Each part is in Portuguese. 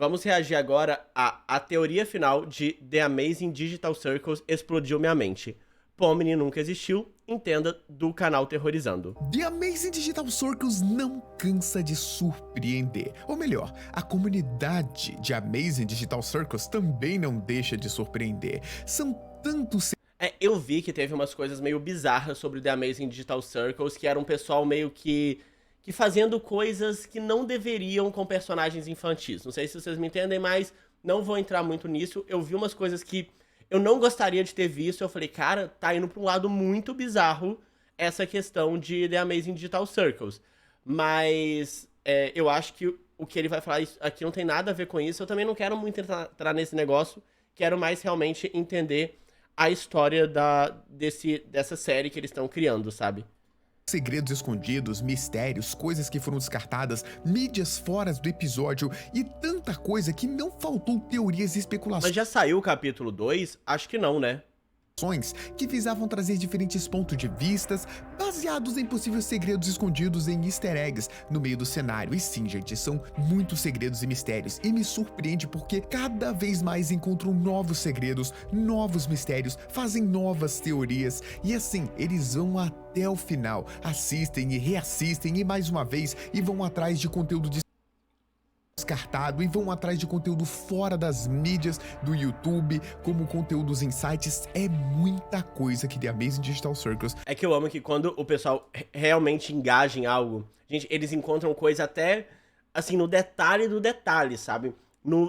Vamos reagir agora à teoria final de The Amazing Digital Circles explodiu minha mente. Pomni nunca existiu, entenda, do canal Terrorizando. The Amazing Digital Circles não cansa de surpreender. Ou melhor, a comunidade de Amazing Digital Circles também não deixa de surpreender. São tantos... Eu vi que teve umas coisas meio bizarras sobre The Amazing Digital Circles, que era um pessoal meio que fazendo coisas que não deveriam com personagens infantis. Não sei se vocês me entendem, mas não vou entrar muito nisso. Eu vi umas coisas que eu não gostaria de ter visto. Eu falei, cara, tá indo pra um lado muito bizarro essa questão de The Amazing Digital Circles. Mas eu acho que o que ele vai falar aqui não tem nada a ver com isso. Eu também não quero muito entrar nesse negócio. Quero mais realmente entender a história dessa série que eles estão criando, sabe? Segredos escondidos, mistérios, coisas que foram descartadas, mídias fora do episódio e tanta coisa que não faltou teorias e especulações. Mas já saiu o capítulo 2? Acho que não, né? Que visavam trazer diferentes pontos de vistas baseados em possíveis segredos escondidos em easter eggs no meio do cenário. E sim, gente, são muitos segredos e mistérios e me surpreende porque cada vez mais encontram novos segredos, novos mistérios, fazem novas teorias e assim, eles vão até o final, assistem e reassistem e mais uma vez e vão atrás de conteúdo descartado e vão atrás de conteúdo fora das mídias do YouTube, como conteúdos em sites. É muita coisa que The Amazing Digital Circles. É que eu amo que quando o pessoal realmente engaja em algo, gente, eles encontram coisa até, assim, no detalhe do detalhe, sabe?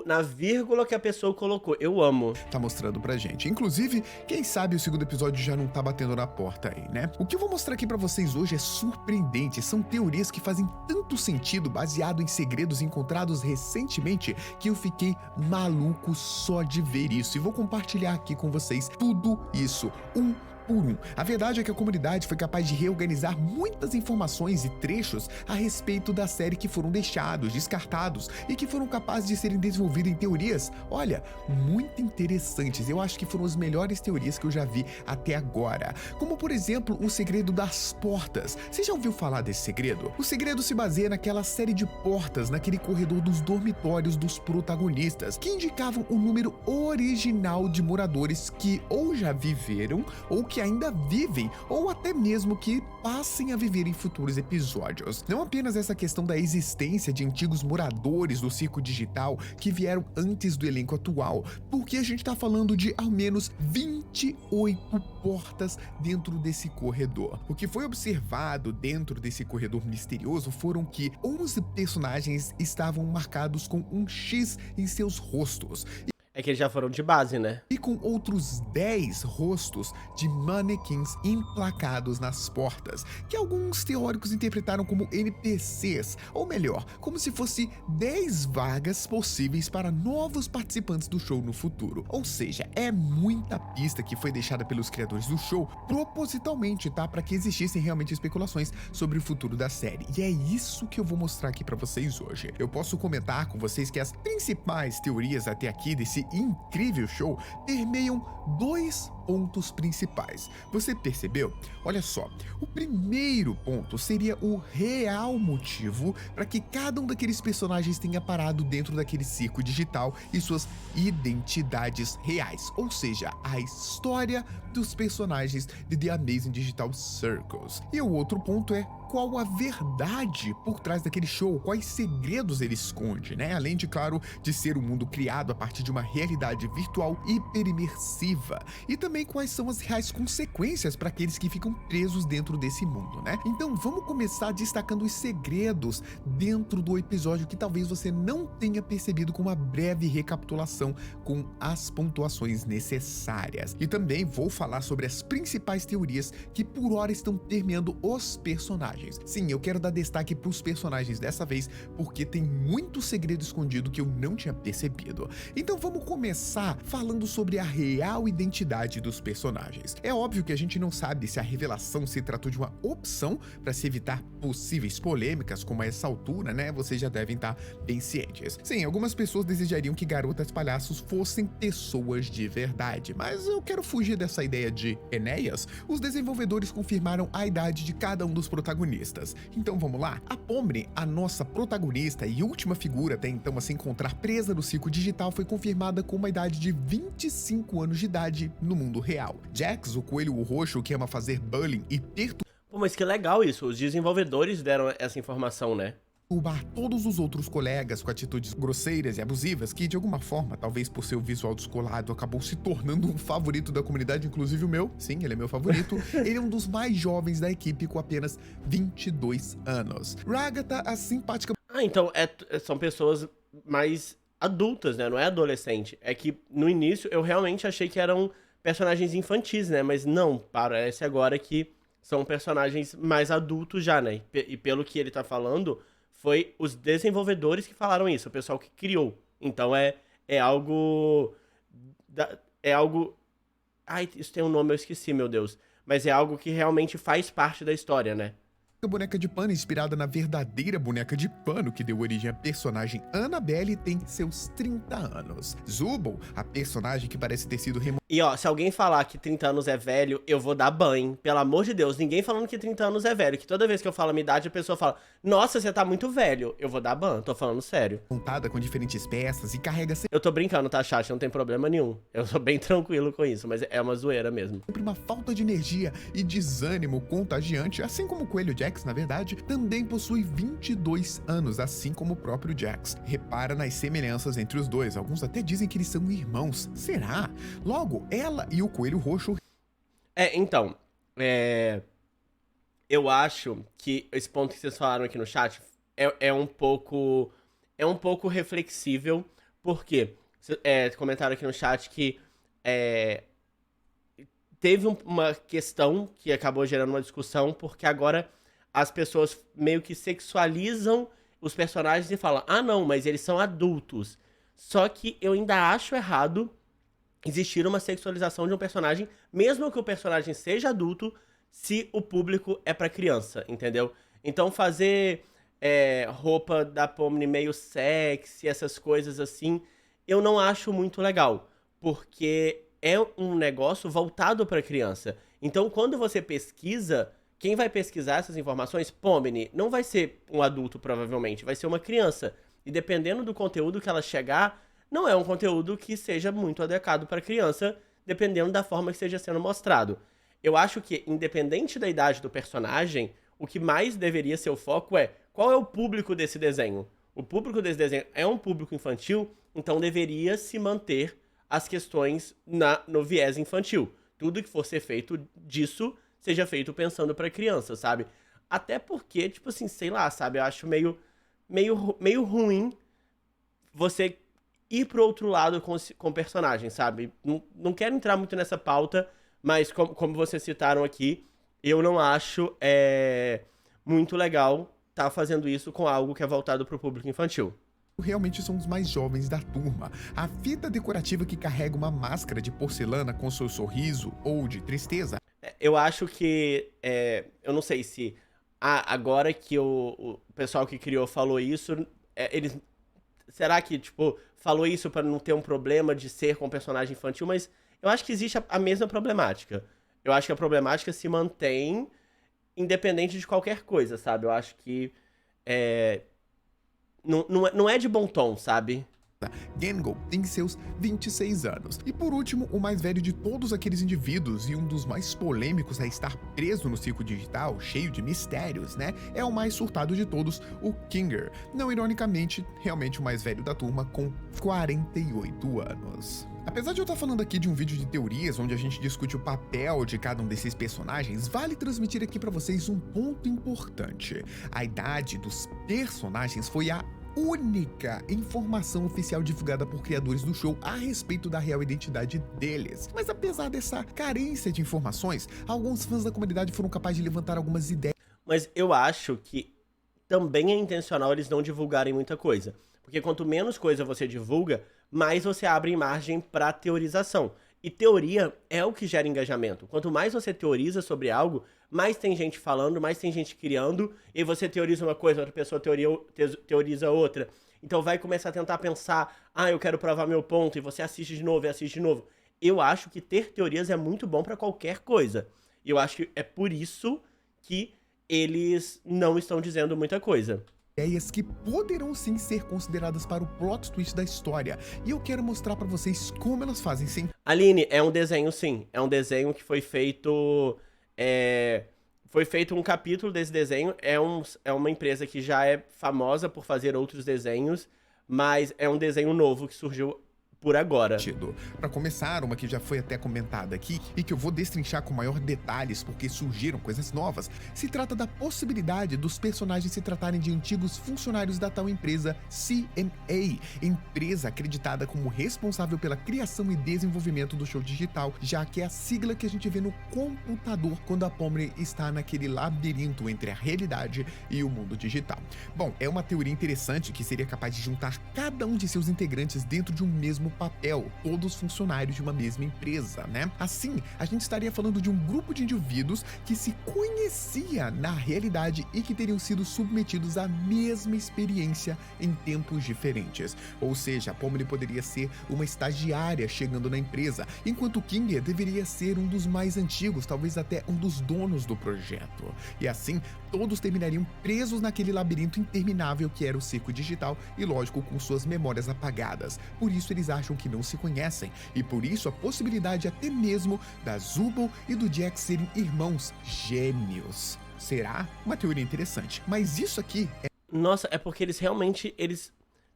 Na vírgula que a pessoa colocou. Eu amo. Tá mostrando pra gente. Inclusive, quem sabe o segundo episódio já não tá batendo na porta aí, né? O que eu vou mostrar aqui pra vocês hoje é surpreendente. São teorias que fazem tanto sentido baseado em segredos encontrados recentemente que eu fiquei maluco só de ver isso. E vou compartilhar aqui com vocês tudo isso, um por um. A verdade é que a comunidade foi capaz de reorganizar muitas informações e trechos a respeito da série que foram deixados, descartados e que foram capazes de serem desenvolvidos em teorias, olha, muito interessantes. Eu acho que foram as melhores teorias que eu já vi até agora. Como, por exemplo, o segredo das portas. Você já ouviu falar desse segredo? O segredo se baseia naquela série de portas naquele corredor dos dormitórios dos protagonistas, que indicavam o número original de moradores que ou já viveram ou que ainda vivem, ou até mesmo que passem a viver em futuros episódios. Não apenas essa questão da existência de antigos moradores do circo digital que vieram antes do elenco atual, porque a gente tá falando de ao menos 28 portas dentro desse corredor. O que foi observado dentro desse corredor misterioso foram que 11 personagens estavam marcados com um X em seus rostos. É que eles já foram de base, né? E com outros 10 rostos de manequins emplacados nas portas, que alguns teóricos interpretaram como NPCs, ou melhor, como se fosse 10 vagas possíveis para novos participantes do show no futuro. Ou seja, é muita pista que foi deixada pelos criadores do show propositalmente, tá? Para que existissem realmente especulações sobre o futuro da série. E é isso que eu vou mostrar aqui para vocês hoje. Eu posso comentar com vocês que as principais teorias até aqui desse incrível show permeiam dois pontos principais. Você percebeu? Olha só, o primeiro ponto seria o real motivo para que cada um daqueles personagens tenha parado dentro daquele circo digital e suas identidades reais, ou seja, a história dos personagens de The Amazing Digital Circles. E o outro ponto é qual a verdade por trás daquele show, quais segredos ele esconde, né? Além de, claro, de ser um mundo criado a partir de uma realidade virtual hiperimersiva. E também quais são as reais consequências para aqueles que ficam presos dentro desse mundo, né? Então vamos começar destacando os segredos dentro do episódio que talvez você não tenha percebido, com uma breve recapitulação com as pontuações necessárias. E também vou falar sobre as principais teorias que por hora estão permeando os personagens. Sim, eu quero dar destaque para os personagens dessa vez, porque tem muito segredo escondido que eu não tinha percebido. Então vamos começar falando sobre a real identidade dos personagens. É óbvio que a gente não sabe se a revelação se tratou de uma opção para se evitar possíveis polêmicas, como a essa altura, né? Vocês já devem estar bem cientes. Sim, algumas pessoas desejariam que garotas palhaços fossem pessoas de verdade, mas eu quero fugir dessa ideia de Enéas. Os desenvolvedores confirmaram a idade de cada um dos protagonistas. Então vamos lá? A Pomni, a nossa protagonista e última figura até então a se encontrar presa no ciclo digital, foi confirmada com uma idade de 25 anos de idade no mundo real. Jax, o coelho roxo que ama fazer bullying e perturbar Pô, mas que legal isso. Os desenvolvedores deram essa informação, né? todos os outros colegas com atitudes grosseiras e abusivas que, de alguma forma, talvez por seu visual descolado, acabou se tornando um favorito da comunidade, inclusive o meu. Sim, ele é meu favorito. Ele é um dos mais jovens da equipe com apenas 22 anos. Ragatha, a simpática... Ah, então são pessoas mais adultas, né? Não é adolescente. É que no início eu realmente achei que eram personagens infantis, né? Mas não, parece agora que são personagens mais adultos já, né? E pelo que ele tá falando, foi os desenvolvedores que falaram isso, o pessoal que criou. Então é algo... É algo... Ai, isso tem um nome, eu esqueci, meu Deus. Mas é algo que realmente faz parte da história, né? A boneca de pano, inspirada na verdadeira boneca de pano que deu origem à personagem Annabelle, tem seus 30 anos. Zubul, a personagem que parece ter sido E ó, se alguém falar que 30 anos é velho, eu vou dar banho. Pelo amor de Deus, ninguém falando que 30 anos é velho. Que toda vez que eu falo a minha idade, a pessoa fala: nossa, você tá muito velho. Eu vou dar banho, tô falando sério. montada com diferentes peças e carrega Eu tô brincando, tá, chat? Não tem problema nenhum. Eu sou bem tranquilo com isso, mas é uma zoeira mesmo. sempre uma falta de energia e desânimo contagiante, assim como o coelho Jax, na verdade, também possui 22 anos, assim como o próprio Jax. Repara nas semelhanças entre os dois, alguns até dizem que eles são irmãos. Será? Logo, ela e o coelho roxo... Então, eu acho que esse ponto que vocês falaram aqui no chat é um pouco reflexível, porque comentaram aqui no chat que teve uma questão que acabou gerando uma discussão, porque agora as pessoas meio que sexualizam os personagens e falam: ah, não, mas eles são adultos. Só que eu ainda acho errado existir uma sexualização de um personagem, mesmo que o personagem seja adulto, se o público é pra criança, entendeu? Então fazer roupa da Pomni meio sexy, essas coisas assim, eu não acho muito legal, porque é um negócio voltado pra criança. Então quando você pesquisa, quem vai pesquisar essas informações, Pomni, não vai ser um adulto provavelmente, vai ser uma criança. E dependendo do conteúdo que ela chegar, não é um conteúdo que seja muito adequado para criança, dependendo da forma que esteja sendo mostrado. Eu acho que, independente da idade do personagem, o que mais deveria ser o foco é qual é o público desse desenho. O público desse desenho é um público infantil, então deveria se manter as questões no viés infantil. Tudo que for ser feito disso seja feito pensando para criança, sabe? Até porque, tipo assim, sei lá, sabe? Eu acho meio ruim você ir pro outro lado com o personagem, sabe? Não quero entrar muito nessa pauta, mas como vocês citaram aqui, eu não acho muito legal tá fazendo isso com algo que é voltado pro público infantil. Realmente são os mais jovens da turma. A fita decorativa que carrega uma máscara de porcelana com seu sorriso ou de tristeza. Eu acho que, eu não sei se agora que o pessoal que criou falou isso, eles... Será que, tipo, falou isso pra não ter um problema de ser com um personagem infantil? Mas eu acho que existe a mesma problemática. Eu acho que a problemática se mantém independente de qualquer coisa, sabe? Eu acho que não é de bom tom, sabe? Gengo tem seus 26 anos. E por último, o mais velho de todos aqueles indivíduos e um dos mais polêmicos a estar preso no ciclo digital, cheio de mistérios, né? É o mais surtado de todos, o Kinger. Não ironicamente, realmente o mais velho da turma, com 48 anos. Apesar de eu estar falando aqui de um vídeo de teorias onde a gente discute o papel de cada um desses personagens, vale transmitir aqui pra vocês um ponto importante. A idade dos personagens foi a única informação oficial divulgada por criadores do show a respeito da real identidade deles. Mas apesar dessa carência de informações, alguns fãs da comunidade foram capazes de levantar algumas ideias. Mas eu acho que também é intencional eles não divulgarem muita coisa. Porque quanto menos coisa você divulga, mais você abre margem pra teorização. E teoria é o que gera engajamento. Quanto mais você teoriza sobre algo, mais tem gente falando, mais tem gente criando, e você teoriza uma coisa, outra pessoa teoriza outra. Então vai começar a tentar pensar, eu quero provar meu ponto, e você assiste de novo e assiste de novo. Eu acho que ter teorias é muito bom pra qualquer coisa. E eu acho que é por isso que eles não estão dizendo muita coisa. Ideias que poderão sim ser consideradas para o plot twist da história. E eu quero mostrar pra vocês como elas fazem sentido. Aline, é um desenho sim. É um desenho que foi feito... Foi feito um capítulo desse desenho. É uma empresa que já é famosa por fazer outros desenhos, mas é um desenho novo que surgiu por agora. Para começar, uma que já foi até comentada aqui e que eu vou destrinchar com maior detalhes porque surgiram coisas novas, se trata da possibilidade dos personagens se tratarem de antigos funcionários da tal empresa CNA, empresa acreditada como responsável pela criação e desenvolvimento do show digital, já que é a sigla que a gente vê no computador quando a Pomni está naquele labirinto entre a realidade e o mundo digital. Bom, é uma teoria interessante que seria capaz de juntar cada um de seus integrantes dentro de um mesmo papel, todos funcionários de uma mesma empresa, né? Assim, a gente estaria falando de um grupo de indivíduos que se conhecia na realidade e que teriam sido submetidos à mesma experiência em tempos diferentes. Ou seja, a Pomni poderia ser uma estagiária chegando na empresa, enquanto King deveria ser um dos mais antigos, talvez até um dos donos do projeto. E assim, todos terminariam presos naquele labirinto interminável que era o circo digital e, lógico, com suas memórias apagadas. Por isso eles acham que não se conhecem, e por isso a possibilidade até mesmo da Zubul e do Jack serem irmãos gêmeos. Será? Uma teoria interessante, mas isso aqui Nossa, é porque eles realmente,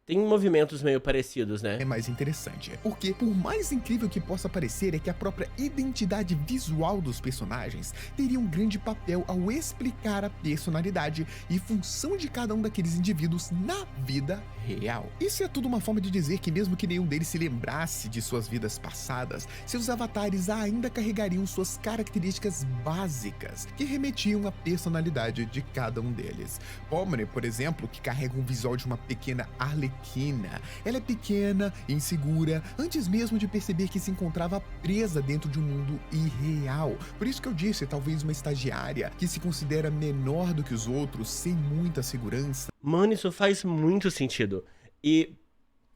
têm movimentos meio parecidos, né? é mais interessante, porque por mais incrível que possa parecer é que a própria identidade visual dos personagens teria um grande papel ao explicar a personalidade e função de cada um daqueles indivíduos na vida real. Isso é tudo uma forma de dizer que mesmo que nenhum deles se lembrasse de suas vidas passadas, seus avatares ainda carregariam suas características básicas que remetiam à personalidade de cada um deles. Pomni, por exemplo, que carrega um visual de uma pequena Arlequina. Ela é pequena, insegura, antes mesmo de perceber que se encontrava presa dentro de um mundo irreal. Por isso que eu disse, talvez uma estagiária que se considera menor do que os outros, sem muita segurança. Mano, isso faz muito sentido. E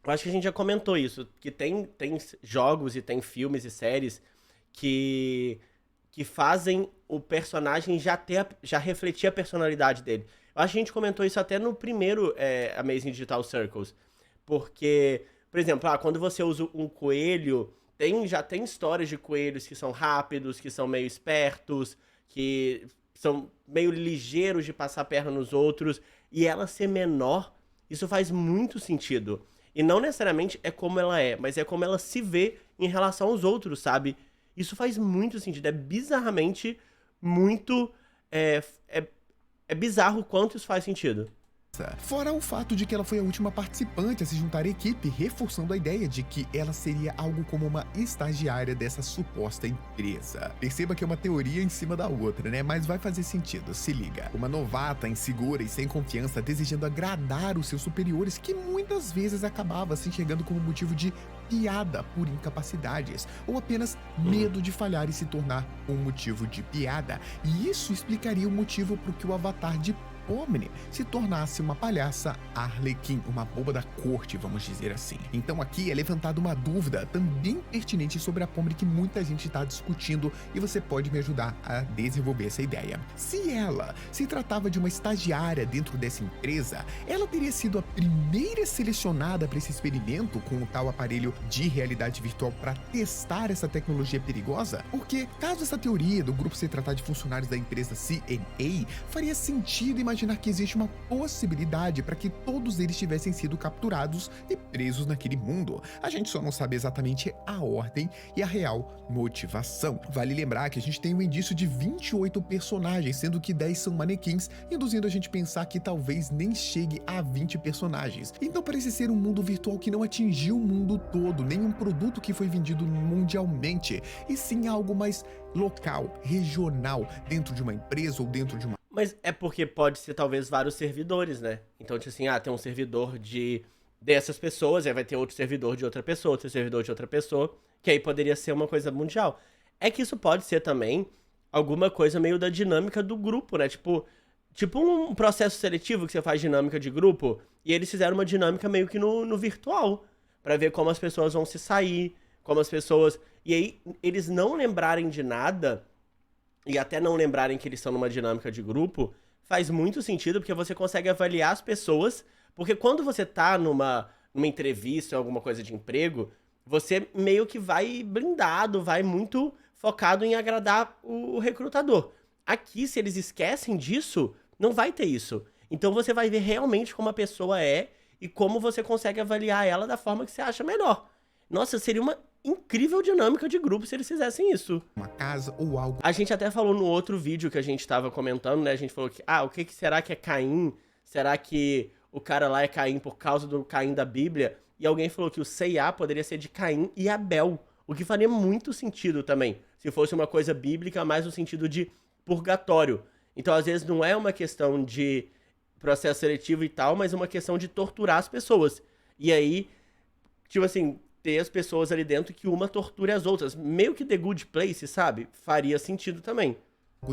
eu acho que a gente já comentou isso, que tem jogos e tem filmes e séries que fazem o personagem já refletir a personalidade dele. Eu acho que a gente comentou isso até no primeiro Amazing Digital Circles. Porque, por exemplo, quando você usa um coelho, já tem histórias de coelhos que são rápidos, que são meio espertos, que são meio ligeiros de passar a perna nos outros. E ela ser menor, isso faz muito sentido. E não necessariamente é como ela é, mas é como ela se vê em relação aos outros, sabe? Isso faz muito sentido. É bizarramente muito... É bizarro o quanto isso faz sentido. Fora o fato de que ela foi a última participante a se juntar à equipe, reforçando a ideia de que ela seria algo como uma estagiária dessa suposta empresa. Perceba que é uma teoria em cima da outra, né? Mas vai fazer sentido, se liga. Uma novata, insegura e sem confiança, desejando agradar os seus superiores, que muitas vezes acabava se enxergando como motivo de piada por incapacidades, ou apenas medo de falhar e se tornar um motivo de piada. E isso explicaria o motivo por que o avatar de Pomni se tornasse uma palhaça Arlequim, uma boba da corte, vamos dizer assim. Então aqui é levantada uma dúvida também pertinente sobre a Pomni que muita gente está discutindo e você pode me ajudar a desenvolver essa ideia. Se ela se tratava de uma estagiária dentro dessa empresa, ela teria sido a primeira selecionada para esse experimento com o tal aparelho de realidade virtual para testar essa tecnologia perigosa? Porque caso essa teoria do grupo se tratar de funcionários da empresa CNA, faria sentido imaginar que existe uma possibilidade para que todos eles tivessem sido capturados e presos naquele mundo. A gente só não sabe exatamente a ordem e a real motivação. Vale lembrar que a gente tem um indício de 28 personagens, sendo que 10 são manequins, induzindo a gente a pensar que talvez nem chegue a 20 personagens. Então parece ser um mundo virtual que não atingiu o mundo todo, nem um produto que foi vendido mundialmente, e sim algo mais local, regional, dentro de uma empresa ou dentro de uma... Mas é porque pode ser talvez vários servidores, né? Então, tipo assim, tem um servidor de dessas pessoas, aí vai ter outro servidor de outra pessoa, outro servidor de outra pessoa, que aí poderia ser uma coisa mundial. É que isso pode ser também alguma coisa meio da dinâmica do grupo, né? Tipo um processo seletivo que você faz dinâmica de grupo, e eles fizeram uma dinâmica meio que no virtual, pra ver como as pessoas vão se sair, como as pessoas... E aí, eles não lembrarem de nada, e até não lembrarem que eles estão numa dinâmica de grupo, faz muito sentido, porque você consegue avaliar as pessoas, porque quando você tá numa entrevista ou alguma coisa de emprego, você meio que vai blindado, vai muito focado em agradar o recrutador. Aqui, se eles esquecem disso, não vai ter isso. Então você vai ver realmente como a pessoa é e como você consegue avaliar ela da forma que você acha melhor. Nossa, seria uma incrível dinâmica de grupo se eles fizessem isso. Uma casa ou algo. A gente até falou no outro vídeo que a gente tava comentando, né? A gente falou que, o que será que é Caim? Será que o cara lá é Caim por causa do Caim da Bíblia? E alguém falou que o C&A poderia ser de Caim e Abel, o que faria muito sentido também, se fosse uma coisa bíblica, mais no sentido de purgatório. Então, às vezes, não é uma questão de processo seletivo e tal, mas uma questão de torturar as pessoas. E aí, tipo assim, ter as pessoas ali dentro que uma torture as outras. Meio que The Good Place, sabe? Faria sentido também.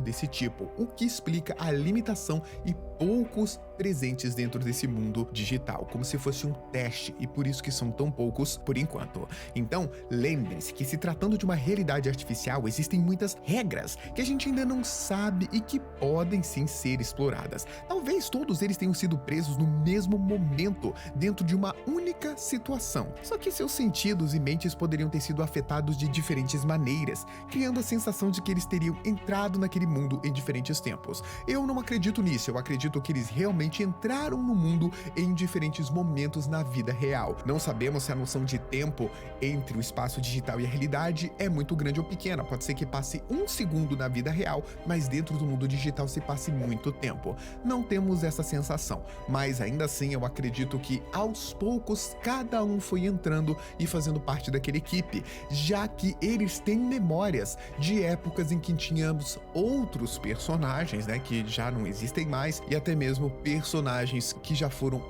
Desse tipo, o que explica a limitação e poucos presentes dentro desse mundo digital, como se fosse um teste, e por isso que são tão poucos por enquanto. Então, lembre-se que se tratando de uma realidade artificial, existem muitas regras que a gente ainda não sabe e que podem sim ser exploradas. Talvez todos eles tenham sido presos no mesmo momento, dentro de uma única situação. Só que seus sentidos e mentes poderiam ter sido afetados de diferentes maneiras, criando a sensação de que eles teriam entrado naquele mundo em diferentes tempos. Eu não acredito nisso, eu acredito que eles realmente entraram no mundo em diferentes momentos na vida real. Não sabemos se a noção de tempo entre o espaço digital e a realidade é muito grande ou pequena. Pode ser que passe um segundo na vida real, mas dentro do mundo digital se passe muito tempo. Não temos essa sensação, mas ainda assim eu acredito que aos poucos cada um foi entrando e fazendo parte daquela equipe, já que eles têm memórias de épocas em que tínhamos outros personagens, né, que já não existem mais, e até mesmo personagens que já foram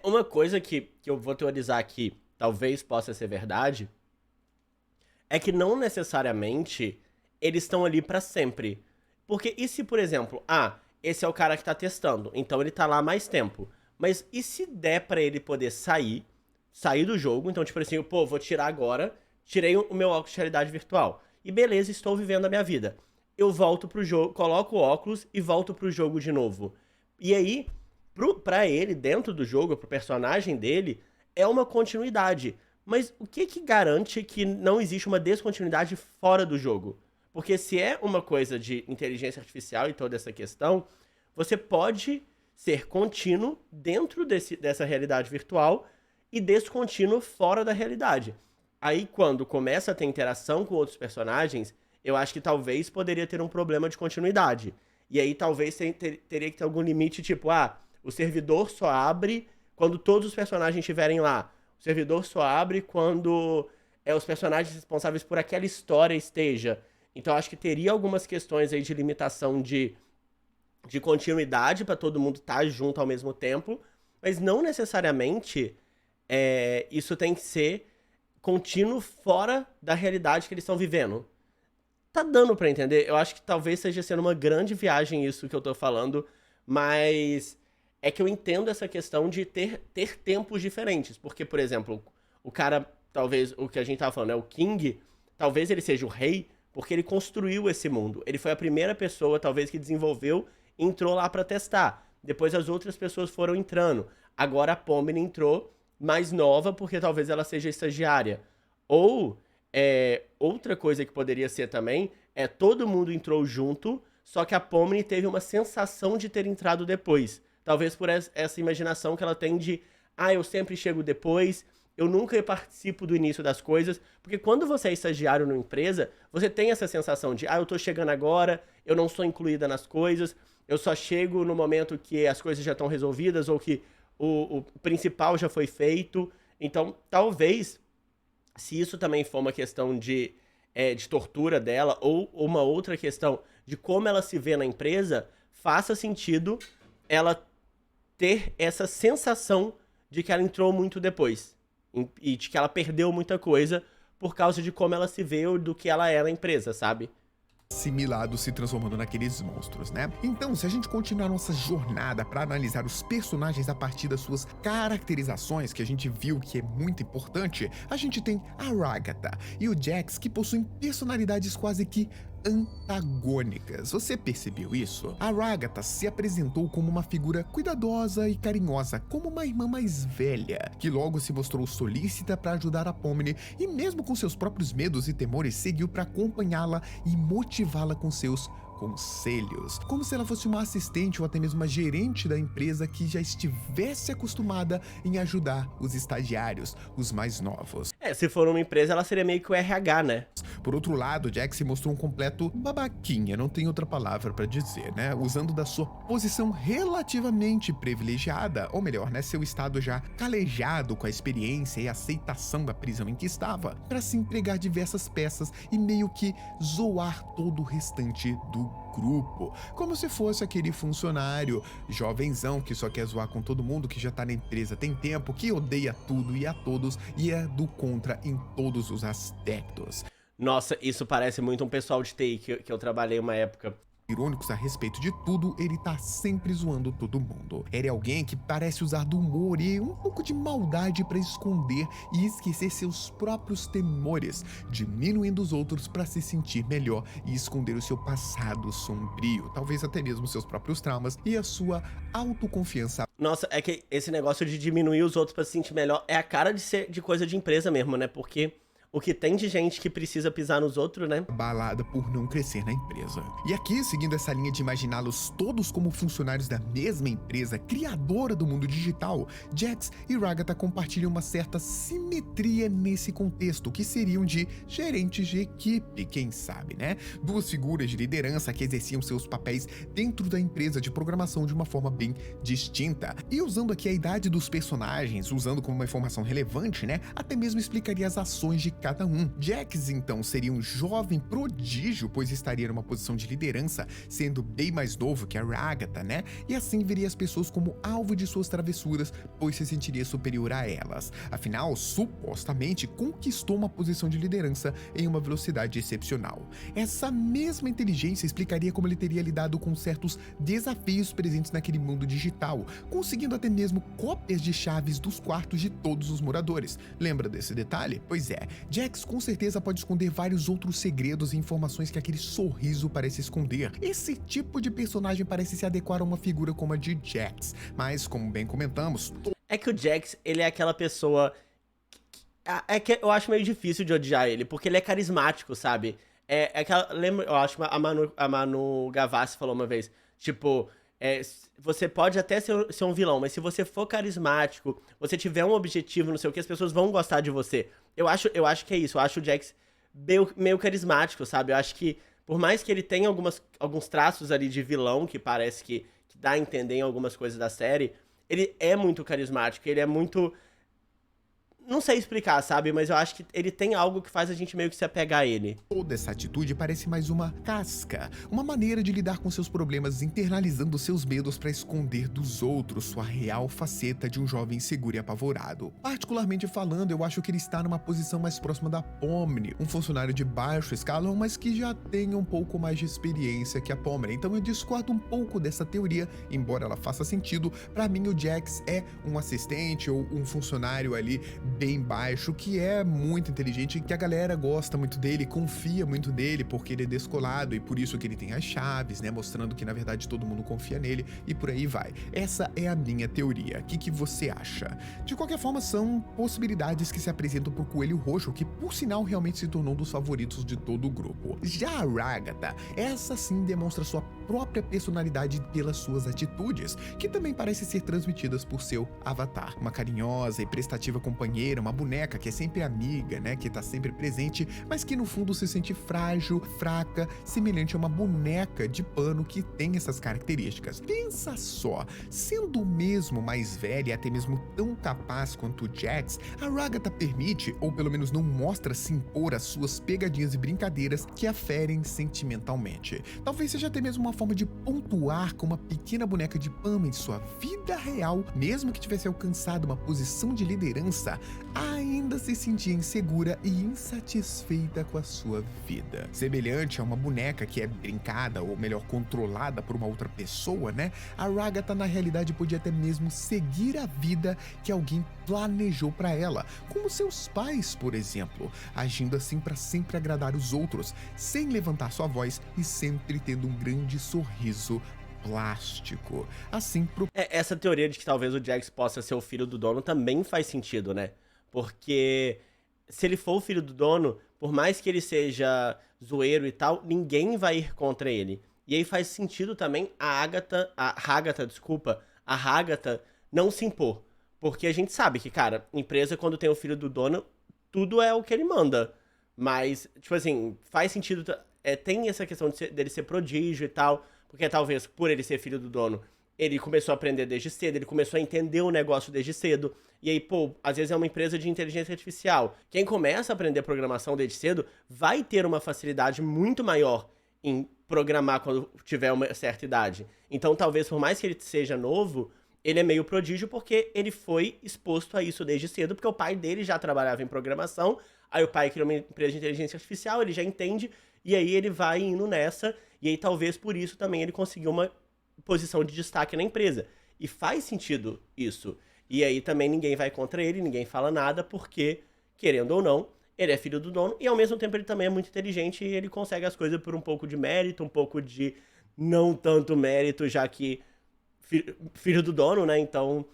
uma coisa que eu vou teorizar aqui, talvez possa ser verdade, é que não necessariamente eles estão ali pra sempre. Porque e se, por exemplo, esse é o cara que tá testando, então ele tá lá há mais tempo. Mas e se der pra ele poder sair do jogo, então tipo assim, vou tirar agora, tirei o meu óculos de realidade virtual. E beleza, estou vivendo a minha vida. Eu volto pro jogo, coloco o óculos e volto pro jogo de novo. E aí, pra ele, dentro do jogo, pro personagem dele, é uma continuidade. Mas o que garante que não existe uma descontinuidade fora do jogo? Porque se é uma coisa de inteligência artificial e toda essa questão, você pode ser contínuo dentro dessa realidade virtual e descontínuo fora da realidade. Aí, quando começa a ter interação com outros personagens, eu acho que talvez poderia ter um problema de continuidade. E aí talvez teria que ter algum limite, tipo, o servidor só abre quando todos os personagens estiverem lá. O servidor só abre quando os personagens responsáveis por aquela história esteja. Então acho que teria algumas questões aí de limitação de continuidade para todo mundo estar junto ao mesmo tempo, mas não necessariamente isso tem que ser contínuo fora da realidade que eles estão vivendo. Tá dando pra entender? Eu acho que talvez seja sendo uma grande viagem isso que eu tô falando, mas é que eu entendo essa questão de ter tempos diferentes. Porque, por exemplo, o cara, talvez, o que a gente tava falando, o King, talvez ele seja o rei, porque ele construiu esse mundo. Ele foi a primeira pessoa, talvez, que desenvolveu e entrou lá pra testar. Depois as outras pessoas foram entrando. Agora a Pomni entrou mais nova, porque talvez ela seja estagiária. Ou... outra coisa que poderia ser também todo mundo entrou junto, só que a Pomni teve uma sensação de ter entrado depois. Talvez por essa imaginação que ela tem de eu sempre chego depois, eu nunca participo do início das coisas. Porque quando você é estagiário numa empresa, você tem essa sensação de eu tô chegando agora, eu não sou incluída nas coisas, eu só chego no momento que as coisas já estão resolvidas ou que o principal já foi feito. Então, talvez... se isso também for uma questão de tortura dela ou uma outra questão de como ela se vê na empresa, faça sentido ela ter essa sensação de que ela entrou muito depois. E de que ela perdeu muita coisa por causa de como ela se vê ou do que ela é na empresa, sabe? Assimilados se transformando naqueles monstros, né? Então, se a gente continuar nossa jornada para analisar os personagens a partir das suas caracterizações, que a gente viu que é muito importante, a gente tem a Ragatha e o Jax, que possuem personalidades quase que antagônicas. Você percebeu isso? A Ragatha se apresentou como uma figura cuidadosa e carinhosa, como uma irmã mais velha, que logo se mostrou solícita para ajudar a Pomni e mesmo com seus próprios medos e temores, seguiu para acompanhá-la e motivá-la com seus conselhos, como se ela fosse uma assistente ou até mesmo uma gerente da empresa que já estivesse acostumada em ajudar os estagiários, os mais novos. Se for uma empresa, ela seria meio que o RH, né? Por outro lado, Jax se mostrou um completo babaquinha, não tem outra palavra pra dizer, né? Usando da sua posição relativamente privilegiada, ou melhor, né, seu estado já calejado com a experiência e aceitação da prisão em que estava, para se entregar diversas peças e meio que zoar todo o restante do grupo, como se fosse aquele funcionário jovenzão que só quer zoar com todo mundo, que já tá na empresa tem tempo, que odeia tudo e a todos e é do contra em todos os aspectos. Nossa, isso parece muito um pessoal de TI que eu trabalhei uma época. Irônicos a respeito de tudo, ele tá sempre zoando todo mundo. Ele é alguém que parece usar do humor e um pouco de maldade para esconder e esquecer seus próprios temores, diminuindo os outros para se sentir melhor e esconder o seu passado sombrio, talvez até mesmo seus próprios traumas e a sua autoconfiança. Nossa, é que esse negócio de diminuir os outros para se sentir melhor é a cara de ser de coisa de empresa mesmo, né? Porque o que tem de gente que precisa pisar nos outros, né? Balada por não crescer na empresa. E aqui, seguindo essa linha de imaginá-los todos como funcionários da mesma empresa criadora do mundo digital, Jax e Ragatha compartilham uma certa simetria nesse contexto, que seriam de gerentes de equipe, quem sabe, né? Duas figuras de liderança que exerciam seus papéis dentro da empresa de programação de uma forma bem distinta. E usando aqui a idade dos personagens, usando como uma informação relevante, né? Até mesmo explicaria as ações de cada um. Jax, então, seria um jovem prodígio, pois estaria numa posição de liderança, sendo bem mais novo que a Ragatha, né? E assim veria as pessoas como alvo de suas travessuras, pois se sentiria superior a elas. Afinal, supostamente, conquistou uma posição de liderança em uma velocidade excepcional. Essa mesma inteligência explicaria como ele teria lidado com certos desafios presentes naquele mundo digital, conseguindo até mesmo cópias de chaves dos quartos de todos os moradores. Lembra desse detalhe? Pois é, Jax com certeza pode esconder vários outros segredos e informações que aquele sorriso parece esconder. Esse tipo de personagem parece se adequar a uma figura como a de Jax, mas como bem comentamos... É que o Jax, ele é aquela pessoa... É que eu acho meio difícil de odiar ele, porque ele é carismático, sabe? É aquela... Lembra, eu acho que a Manu Gavassi falou uma vez, tipo... você pode até ser um vilão, mas se você for carismático, você tiver um objetivo, não sei o que, as pessoas vão gostar de você. Eu acho que é isso. Eu acho o Jax meio carismático, sabe? Eu acho que, por mais que ele tenha alguns traços ali de vilão, que parece que dá a entender em algumas coisas da série, ele é muito carismático, ele é muito... Não sei explicar, sabe? Mas eu acho que ele tem algo que faz a gente meio que se apegar a ele. Toda essa atitude parece mais uma casca, uma maneira de lidar com seus problemas internalizando seus medos para esconder dos outros sua real faceta de um jovem inseguro e apavorado. Particularmente falando, eu acho que ele está numa posição mais próxima da Pomni, um funcionário de baixo escalão, mas que já tem um pouco mais de experiência que a Pomni. Então eu discordo um pouco dessa teoria, embora ela faça sentido. Para mim, o Jax é um assistente ou um funcionário ali bem baixo, que é muito inteligente, que a galera gosta muito dele, confia muito nele, porque ele é descolado e por isso que ele tem as chaves, né, mostrando que na verdade todo mundo confia nele e por aí vai. Essa é a minha teoria. O que você acha? De qualquer forma, são possibilidades que se apresentam pro Coelho Roxo, que por sinal realmente se tornou um dos favoritos de todo o grupo. Já a Ragatha, essa sim demonstra sua própria personalidade pelas suas atitudes, que também parecem ser transmitidas por seu avatar. Uma carinhosa e prestativa companheira, uma boneca que é sempre amiga, né, que tá sempre presente, mas que no fundo se sente frágil, fraca, semelhante a uma boneca de pano que tem essas características. Pensa só, sendo mesmo mais velha e até mesmo tão capaz quanto o Jax, a Ragatha permite, ou pelo menos não mostra se impor as suas pegadinhas e brincadeiras que a ferem sentimentalmente. Talvez seja até mesmo uma forma de pontuar com uma pequena boneca de pano em sua vida real, mesmo que tivesse alcançado uma posição de liderança, ainda se sentia insegura e insatisfeita com a sua vida. Semelhante a uma boneca que é brincada, ou melhor, controlada por uma outra pessoa, né? A Ragatha na realidade podia até mesmo seguir a vida que alguém planejou para ela, como seus pais, por exemplo, agindo assim para sempre agradar os outros, sem levantar sua voz e sempre tendo um grande sorriso plástico. Assim, Essa teoria de que talvez o Jax possa ser o filho do dono também faz sentido, né? Porque se ele for o filho do dono, por mais que ele seja zoeiro e tal, ninguém vai ir contra ele. E aí faz sentido também a Ragatha não se impor. Porque a gente sabe que, cara, empresa quando tem o filho do dono, tudo é o que ele manda. Mas, tipo assim, faz sentido. Tem essa questão dele ser prodígio e tal. Porque talvez por ele ser filho do dono, ele começou a aprender desde cedo, ele começou a entender o negócio desde cedo. E aí, pô, às vezes é uma empresa de inteligência artificial. Quem começa a aprender programação desde cedo vai ter uma facilidade muito maior em programar quando tiver uma certa idade. Então, talvez, por mais que ele seja novo, ele é meio prodígio porque ele foi exposto a isso desde cedo, porque o pai dele já trabalhava em programação, aí o pai criou uma empresa de inteligência artificial, ele já entende, e aí ele vai indo nessa, e aí talvez por isso também ele conseguiu uma posição de destaque na empresa. E faz sentido isso. E aí também ninguém vai contra ele, ninguém fala nada, porque, querendo ou não, ele é filho do dono, e ao mesmo tempo ele também é muito inteligente, e ele consegue as coisas por um pouco de mérito, um pouco de não tanto mérito, já que filho do dono, né? Então,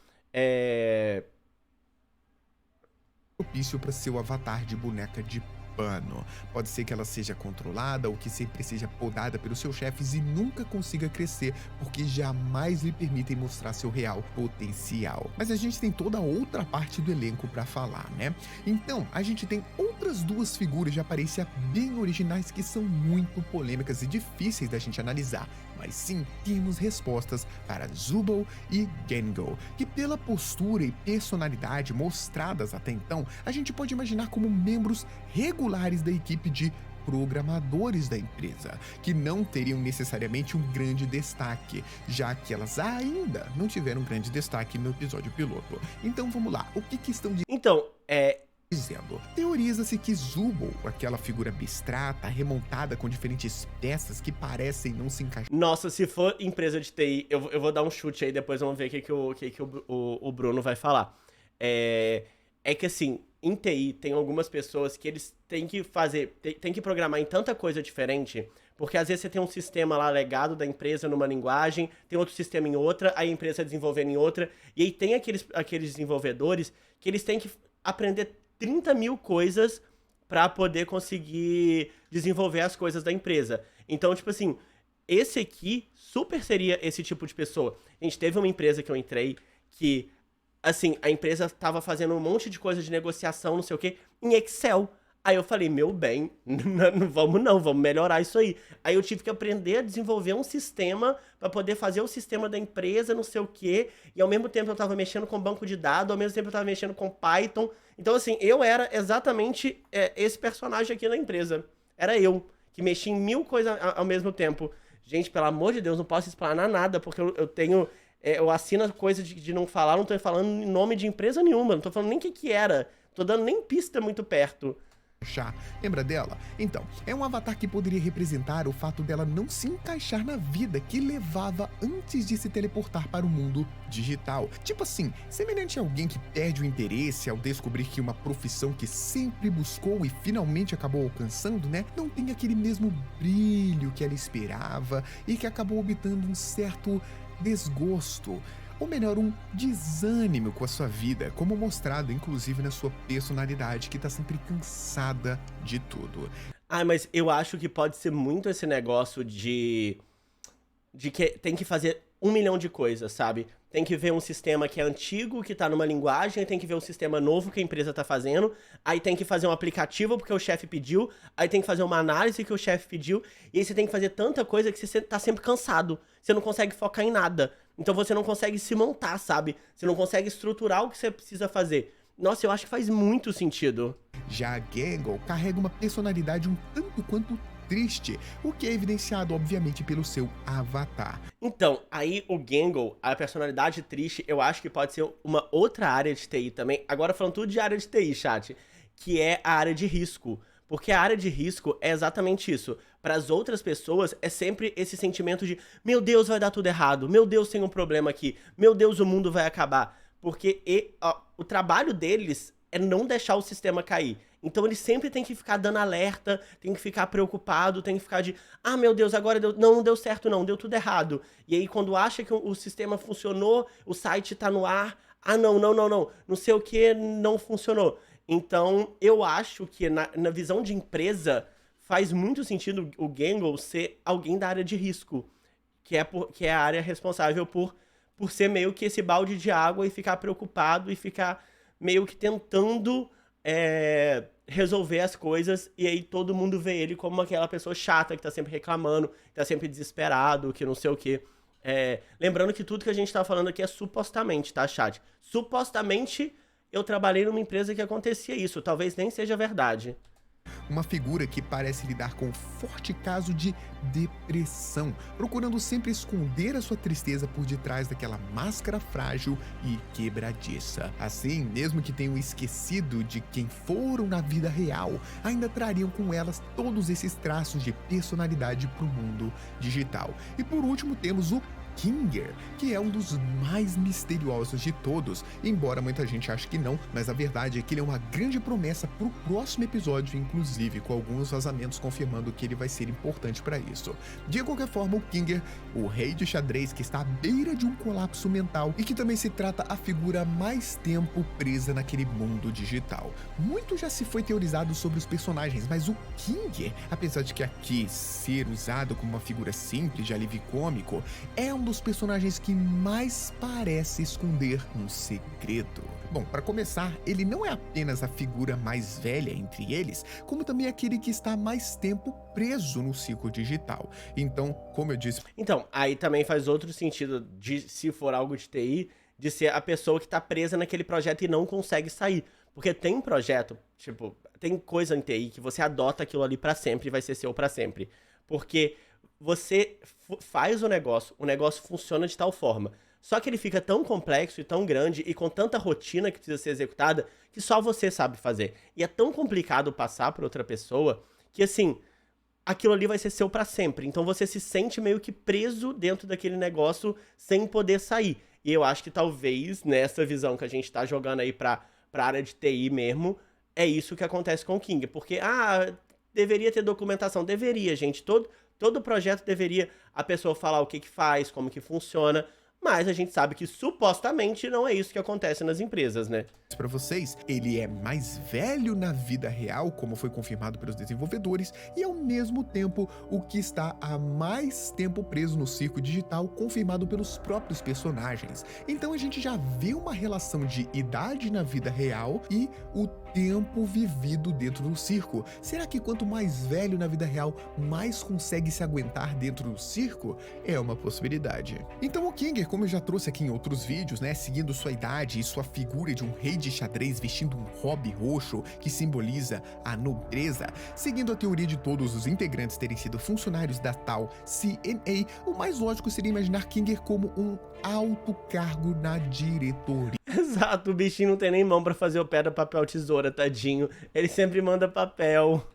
propício para seu avatar de boneca de pano. Pode ser que ela seja controlada ou que sempre seja podada pelos seus chefes e nunca consiga crescer, porque jamais lhe permitem mostrar seu real potencial. Mas a gente tem toda a outra parte do elenco para falar, né? Então, a gente tem outras duas figuras de aparência bem originais que são muito polêmicas e difíceis da gente analisar. Mas sim, temos respostas para Zooble e Gengo, que pela postura e personalidade mostradas até então, a gente pode imaginar como membros regulares da equipe de programadores da empresa, que não teriam necessariamente um grande destaque, já que elas ainda não tiveram um grande destaque no episódio piloto. Então vamos lá, o que estão dizendo? Teoriza-se que Zooble, aquela figura abstrata, remontada com diferentes peças que parecem não se encaixar. Nossa, se for empresa de TI, eu vou dar um chute aí, depois vamos ver o que o Bruno vai falar. É que assim, em TI tem algumas pessoas que eles têm que fazer, tem que programar em tanta coisa diferente, porque às vezes você tem um sistema lá legado da empresa numa linguagem, tem outro sistema em outra, aí a empresa desenvolvendo em outra, e aí tem aqueles desenvolvedores que eles têm que aprender 30 mil coisas para poder conseguir desenvolver as coisas da empresa. Então, tipo assim, esse aqui super seria esse tipo de pessoa. A gente teve uma empresa que eu entrei que, assim, a empresa tava fazendo um monte de coisa de negociação, não sei o quê, em Excel. Aí eu falei, meu bem, vamos melhorar isso aí. Aí eu tive que aprender a desenvolver um sistema para poder fazer o sistema da empresa, não sei o quê. E ao mesmo tempo eu tava mexendo com banco de dados, ao mesmo tempo eu tava mexendo com Python. Então assim, eu era exatamente esse personagem aqui na empresa. Era eu, que mexia em 1000 coisas ao mesmo tempo. Gente, pelo amor de Deus, não posso explanar nada, porque eu tenho... eu assino coisa de não falar, não tô falando em nome de empresa nenhuma, não tô falando nem o que era. Tô dando nem pista muito perto. Lembra dela? Então, é um avatar que poderia representar o fato dela não se encaixar na vida que levava antes de se teleportar para o mundo digital. Tipo assim, semelhante a alguém que perde o interesse ao descobrir que uma profissão que sempre buscou e finalmente acabou alcançando, né, não tem aquele mesmo brilho que ela esperava e que acabou obtendo um certo desgosto. Ou melhor, um desânimo com a sua vida, como mostrado inclusive na sua personalidade, que tá sempre cansada de tudo. Ah, mas eu acho que pode ser muito esse negócio de que tem que fazer 1 milhão de coisas, sabe? Tem que ver um sistema que é antigo, que tá numa linguagem, tem que ver um sistema novo que a empresa tá fazendo, aí tem que fazer um aplicativo porque o chefe pediu, aí tem que fazer uma análise que o chefe pediu, e aí você tem que fazer tanta coisa que você tá sempre cansado, você não consegue focar em nada. Então você não consegue se montar, sabe? Você não consegue estruturar o que você precisa fazer. Nossa, eu acho que faz muito sentido. Já a Gengo carrega uma personalidade um tanto quanto triste, o que é evidenciado, obviamente, pelo seu avatar. Então, aí o Gangle, a personalidade triste, eu acho que pode ser uma outra área de TI também. Agora falando tudo de área de TI, chat, que é a área de risco. Porque a área de risco é exatamente isso. Para as outras pessoas, é sempre esse sentimento de meu Deus, vai dar tudo errado, meu Deus, tem um problema aqui, meu Deus, o mundo vai acabar. Porque o trabalho deles é não deixar o sistema cair. Então ele sempre tem que ficar dando alerta, tem que ficar preocupado, tem que ficar de ah, meu Deus, agora deu, não deu certo não, deu tudo errado. E aí quando acha que o sistema funcionou, o site tá no ar, ah não sei o que, não funcionou. Então eu acho que na visão de empresa faz muito sentido o Gangle ser alguém da área de risco, que é a área responsável por ser meio que esse balde de água e ficar preocupado e ficar meio que tentando resolver as coisas, e aí todo mundo vê ele como aquela pessoa chata que tá sempre reclamando, que tá sempre desesperado, que não sei o quê. Lembrando que tudo que a gente tá falando aqui é supostamente, tá, chat? Supostamente eu trabalhei numa empresa que acontecia isso, talvez nem seja verdade. Uma figura que parece lidar com um forte caso de depressão, procurando sempre esconder a sua tristeza por detrás daquela máscara frágil e quebradiça. Assim, mesmo que tenham esquecido de quem foram na vida real, ainda trariam com elas todos esses traços de personalidade para o mundo digital. E por último temos o Kinger, que é um dos mais misteriosos de todos, embora muita gente ache que não, mas a verdade é que ele é uma grande promessa pro próximo episódio, inclusive com alguns vazamentos confirmando que ele vai ser importante para isso. De qualquer forma, o Kinger, o rei de xadrez que está à beira de um colapso mental e que também se trata a figura mais tempo presa naquele mundo digital. Muito já se foi teorizado sobre os personagens, mas o Kinger, apesar de que aqui ser usado como uma figura simples de alívio cômico, é um dos personagens que mais parece esconder um segredo. Bom, para começar, ele não é apenas a figura mais velha entre eles, como também aquele que está mais tempo preso no ciclo digital. Então, como eu disse... Então, aí também faz outro sentido, de se for algo de TI, de ser a pessoa que está presa naquele projeto e não consegue sair. Porque tem projeto, tipo, tem coisa em TI que você adota aquilo ali para sempre e vai ser seu para sempre. Porque você faz o negócio funciona de tal forma. Só que ele fica tão complexo e tão grande e com tanta rotina que precisa ser executada que só você sabe fazer. E é tão complicado passar para outra pessoa que, assim, aquilo ali vai ser seu para sempre. Então você se sente meio que preso dentro daquele negócio sem poder sair. E eu acho que talvez, nessa visão que a gente tá jogando aí pra área de TI mesmo, é isso que acontece com o King. Porque, deveria ter documentação. Deveria, gente. Todo projeto deveria a pessoa falar o que faz, como que funciona, mas a gente sabe que supostamente não é isso que acontece nas empresas, né? Para vocês, ele é mais velho na vida real, como foi confirmado pelos desenvolvedores, e ao mesmo tempo o que está há mais tempo preso no circo digital, confirmado pelos próprios personagens. Então a gente já vê uma relação de idade na vida real e o tempo vivido dentro do circo. Será que quanto mais velho na vida real, mais consegue se aguentar dentro do circo? É uma possibilidade. Então o Kinger, como eu já trouxe aqui em outros vídeos, né, seguindo sua idade e sua figura de um rei de xadrez vestindo um hobby roxo que simboliza a nobreza, seguindo a teoria de todos os integrantes terem sido funcionários da tal CNA, o mais lógico seria imaginar Kinger como um alto cargo na diretoria. Exato, o bichinho não tem nem mão pra fazer o pedra, papel, tesoura, tadinho. Ele sempre manda papel.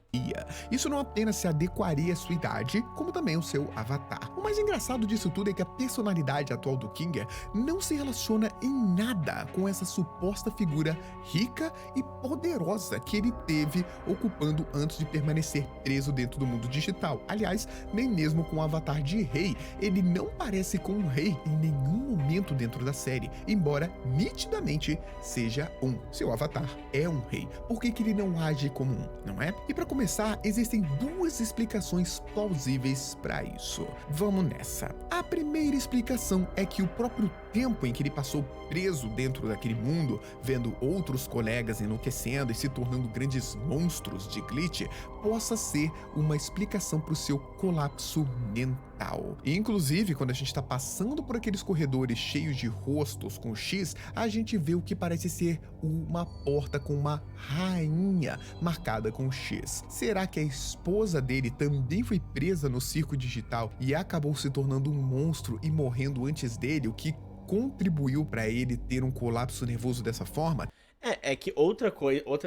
Isso não apenas se adequaria à sua idade, como também ao seu avatar. O mais engraçado disso tudo é que a personalidade atual do Kinger não se relaciona em nada com essa suposta figura rica e poderosa que ele teve ocupando antes de permanecer preso dentro do mundo digital. Aliás, nem mesmo com o avatar de rei, ele não parece com um rei em nenhum momento dentro da série, embora nitidamente seja um. Seu avatar é um rei. Por que ele não age como um, não é? E para começar, existem duas explicações plausíveis para isso. Vamos nessa. A primeira explicação é que o próprio tempo em que ele passou preso dentro daquele mundo, vendo outros colegas enlouquecendo e se tornando grandes monstros de glitch, possa ser uma explicação para o seu colapso mental. E, inclusive, quando a gente está passando por aqueles corredores cheios de rostos com X, a gente vê o que parece ser uma porta com uma rainha marcada com X. Será que a esposa dele também foi presa no circo digital e acabou se tornando um monstro e morrendo antes dele, o que contribuiu para ele ter um colapso nervoso dessa forma? É que outra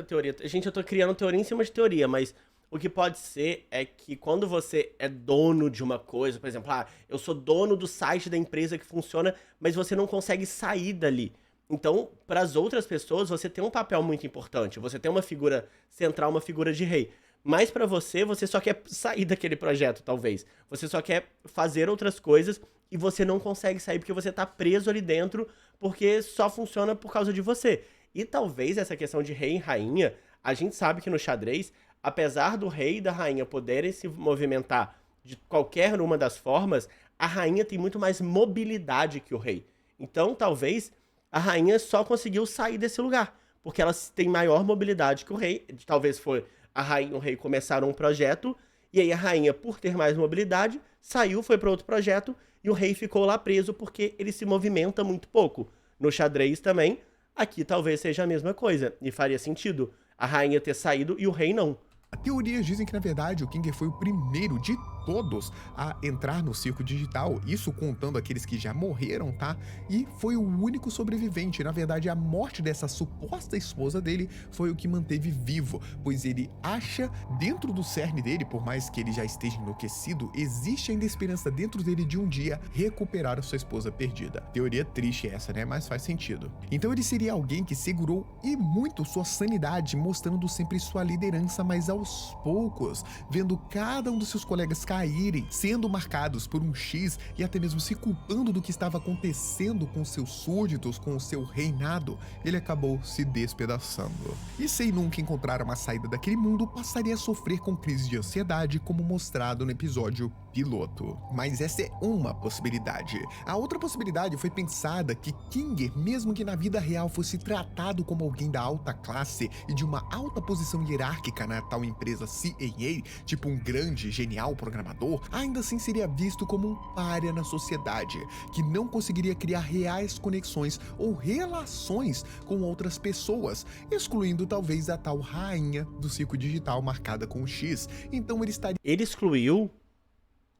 teoria. Gente, eu tô criando teoria em cima de teoria, mas o que pode ser é que quando você é dono de uma coisa, por exemplo, eu sou dono do site da empresa que funciona, mas você não consegue sair dali. Então, para as outras pessoas, você tem um papel muito importante. Você tem uma figura central, uma figura de rei. Mas para você, você só quer sair daquele projeto, talvez. Você só quer fazer outras coisas e você não consegue sair porque você tá preso ali dentro, porque só funciona por causa de você. E talvez essa questão de rei e rainha, a gente sabe que no xadrez, apesar do rei e da rainha poderem se movimentar de qualquer uma das formas, a rainha tem muito mais mobilidade que o rei. Então, talvez, a rainha só conseguiu sair desse lugar, porque ela tem maior mobilidade que o rei. Talvez foi a rainha e o rei começaram um projeto, e aí a rainha, por ter mais mobilidade, saiu, foi para outro projeto, e o rei ficou lá preso porque ele se movimenta muito pouco. No xadrez também, aqui talvez seja a mesma coisa, e faria sentido a rainha ter saído e o rei não. Teorias dizem que, na verdade, o Kinger foi o primeiro de todos a entrar no circo digital, isso contando aqueles que já morreram, tá? E foi o único sobrevivente. Na verdade, a morte dessa suposta esposa dele foi o que manteve vivo, pois ele acha, dentro do cerne dele, por mais que ele já esteja enlouquecido, existe ainda esperança dentro dele de um dia recuperar a sua esposa perdida. Teoria triste essa, né? Mas faz sentido. Então ele seria alguém que segurou e muito sua sanidade, mostrando sempre sua liderança, mas aos poucos, vendo cada um dos seus colegas caírem, sendo marcados por um X e até mesmo se culpando do que estava acontecendo com seus súditos, com o seu reinado, ele acabou se despedaçando. E sem nunca encontrar uma saída daquele mundo, passaria a sofrer com crises de ansiedade, como mostrado no episódio piloto. Mas essa é uma possibilidade. A outra possibilidade foi pensada que Kinger, mesmo que na vida real fosse tratado como alguém da alta classe e de uma alta posição hierárquica na tal empresa CAA, tipo um grande, genial programador, ainda assim seria visto como um pária na sociedade, que não conseguiria criar reais conexões ou relações com outras pessoas, excluindo talvez a tal rainha do circo digital marcada com o X. Então ele estaria... Ele excluiu.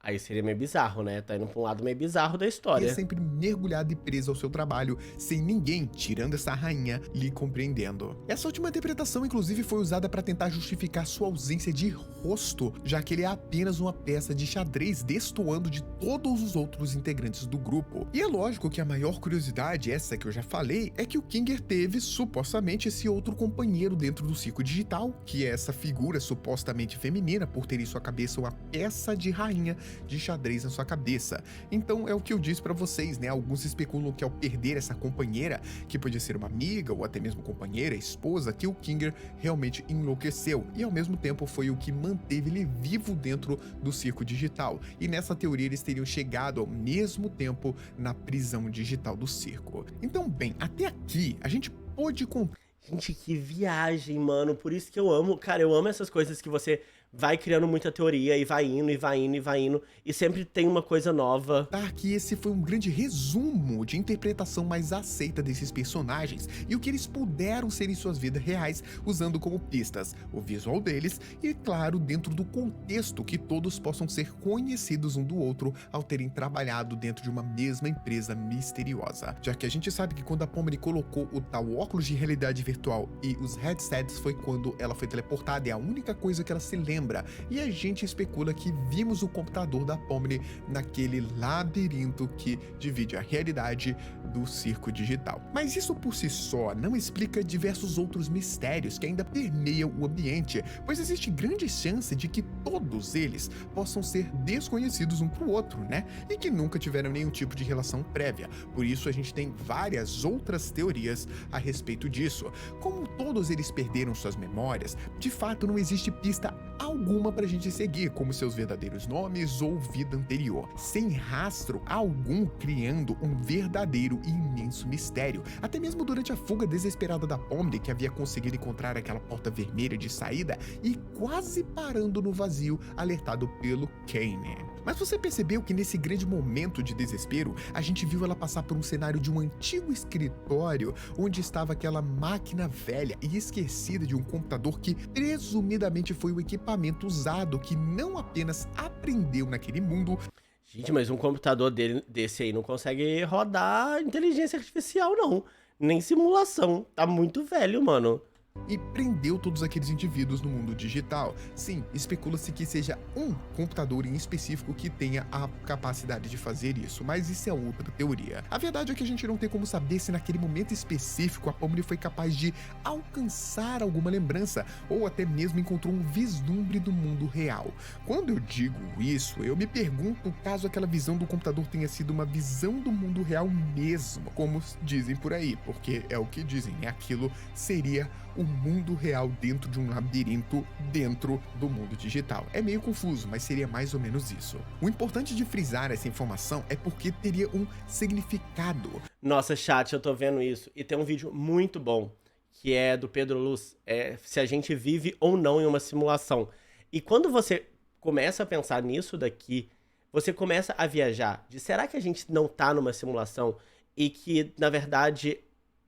Aí seria meio bizarro, né? Tá indo pra um lado meio bizarro da história. sempre mergulhado e preso ao seu trabalho, sem ninguém, tirando essa rainha, lhe compreendendo. Essa última interpretação, inclusive, foi usada para tentar justificar sua ausência de rosto, já que ele é apenas uma peça de xadrez destoando de todos os outros integrantes do grupo. E é lógico que a maior curiosidade, essa que eu já falei, é que o Kinger teve, supostamente, esse outro companheiro dentro do circo digital, que é essa figura supostamente feminina, por ter em sua cabeça uma peça de rainha de xadrez na sua cabeça. Então é o que eu disse pra vocês, né? Alguns especulam que ao perder essa companheira, que podia ser uma amiga ou até mesmo companheira, esposa, que o Kinger realmente enlouqueceu e ao mesmo tempo foi o que manteve ele vivo dentro do circo digital. E nessa teoria eles teriam chegado ao mesmo tempo na prisão digital do circo. Então, bem, até aqui a gente pôde contar. Gente, que viagem, mano. Por isso que eu amo, cara, eu amo essas coisas que você vai criando muita teoria e vai indo, e vai indo, e vai indo, e sempre tem uma coisa nova. Que esse foi um grande resumo de interpretação mais aceita desses personagens e o que eles puderam ser em suas vidas reais, usando como pistas o visual deles e, claro, dentro do contexto que todos possam ser conhecidos um do outro ao terem trabalhado dentro de uma mesma empresa misteriosa. Já que a gente sabe que quando a Pomni colocou o tal óculos de realidade virtual e os headsets foi quando ela foi teleportada, é a única coisa que ela se lembra. E a gente especula que vimos o computador da Pomni naquele labirinto que divide a realidade do circo digital. Mas isso por si só não explica diversos outros mistérios que ainda permeiam o ambiente, pois existe grande chance de que todos eles possam ser desconhecidos um pro outro, né? E que nunca tiveram nenhum tipo de relação prévia. Por isso a gente tem várias outras teorias a respeito disso. Como todos eles perderam suas memórias, de fato não existe pista alguma pra gente seguir, como seus verdadeiros nomes ou vida anterior, sem rastro algum, criando um verdadeiro e imenso mistério. Até mesmo durante a fuga desesperada da Pomni, que havia conseguido encontrar aquela porta vermelha de saída e quase parando no vazio, alertado pelo Kane. Mas você percebeu que nesse grande momento de desespero, a gente viu ela passar por um cenário de um antigo escritório, onde estava aquela máquina velha e esquecida de um computador que presumidamente foi o equipamento usado que não apenas aprendeu naquele mundo. Gente, mas um computador desse aí não consegue rodar inteligência artificial, não. Nem simulação. Tá muito velho, mano. E prendeu todos aqueles indivíduos no mundo digital. Sim, especula-se que seja um computador em específico que tenha a capacidade de fazer isso, mas isso é outra teoria. A verdade é que a gente não tem como saber se naquele momento específico a Pomni foi capaz de alcançar alguma lembrança, ou até mesmo encontrou um vislumbre do mundo real. Quando eu digo isso, eu me pergunto caso aquela visão do computador tenha sido uma visão do mundo real mesmo, como dizem por aí, porque é o que dizem, né? Aquilo seria o mundo real dentro de um labirinto dentro do mundo digital. É meio confuso, mas seria mais ou menos isso. O importante de frisar essa informação é porque teria um significado. Nossa, chat, eu tô vendo isso. E tem um vídeo muito bom, que é do Pedro Luz, se a gente vive ou não em uma simulação. E quando você começa a pensar nisso daqui, você começa a viajar de será que a gente não tá numa simulação e que, na verdade,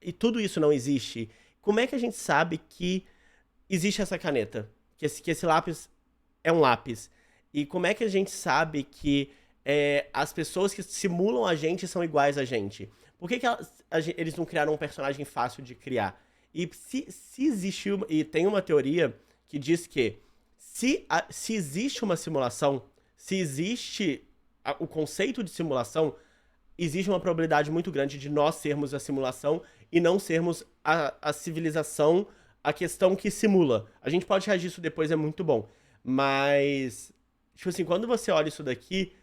e tudo isso não existe? Como é que a gente sabe que existe essa caneta? Que esse lápis é um lápis? E como é que a gente sabe que as pessoas que simulam a gente são iguais a gente? Por que eles não criaram um personagem fácil de criar? E se existe e tem uma teoria que diz que se existe uma simulação, se existe o conceito de simulação, existe uma probabilidade muito grande de nós sermos a simulação e não sermos a civilização, a questão que simula. A gente pode reagir isso depois, é muito bom. Mas, tipo assim, quando você olha isso daqui,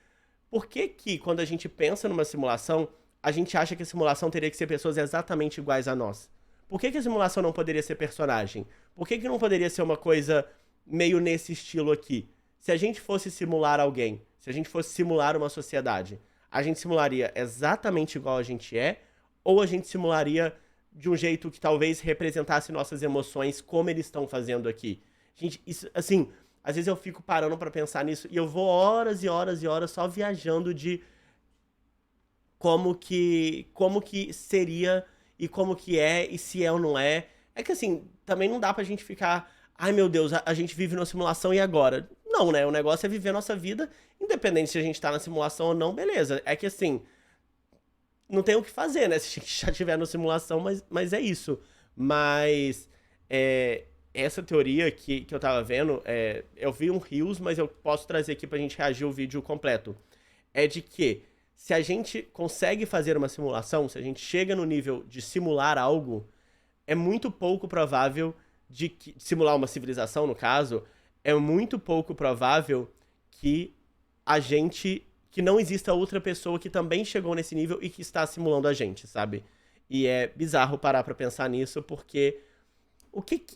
por que quando a gente pensa numa simulação, a gente acha que a simulação teria que ser pessoas exatamente iguais a nós? Por que a simulação não poderia ser personagem? Por que não poderia ser uma coisa meio nesse estilo aqui? Se a gente fosse simular alguém, se a gente fosse simular uma sociedade, a gente simularia exatamente igual a gente é, ou a gente simularia de um jeito que talvez representasse nossas emoções, como eles estão fazendo aqui? Gente, isso, assim, às vezes eu fico parando pra pensar nisso e eu vou horas e horas e horas só viajando de como que seria e como que é e se é ou não é. É que assim, também não dá pra gente ficar, ai meu Deus, a gente vive numa simulação e agora? Não, né? O negócio é viver a nossa vida, independente se a gente tá na simulação ou não, beleza. É que assim, não tem o que fazer, né? Se a gente já estiver na simulação, mas é isso. Mas essa teoria que eu tava vendo, eu vi um Reels, mas eu posso trazer aqui pra gente reagir o vídeo completo. É de que se a gente consegue fazer uma simulação, se a gente chega no nível de simular algo, é muito pouco provável de simular uma civilização, no caso, é muito pouco provável que que não exista outra pessoa que também chegou nesse nível e que está simulando a gente, sabe? E é bizarro parar pra pensar nisso, porque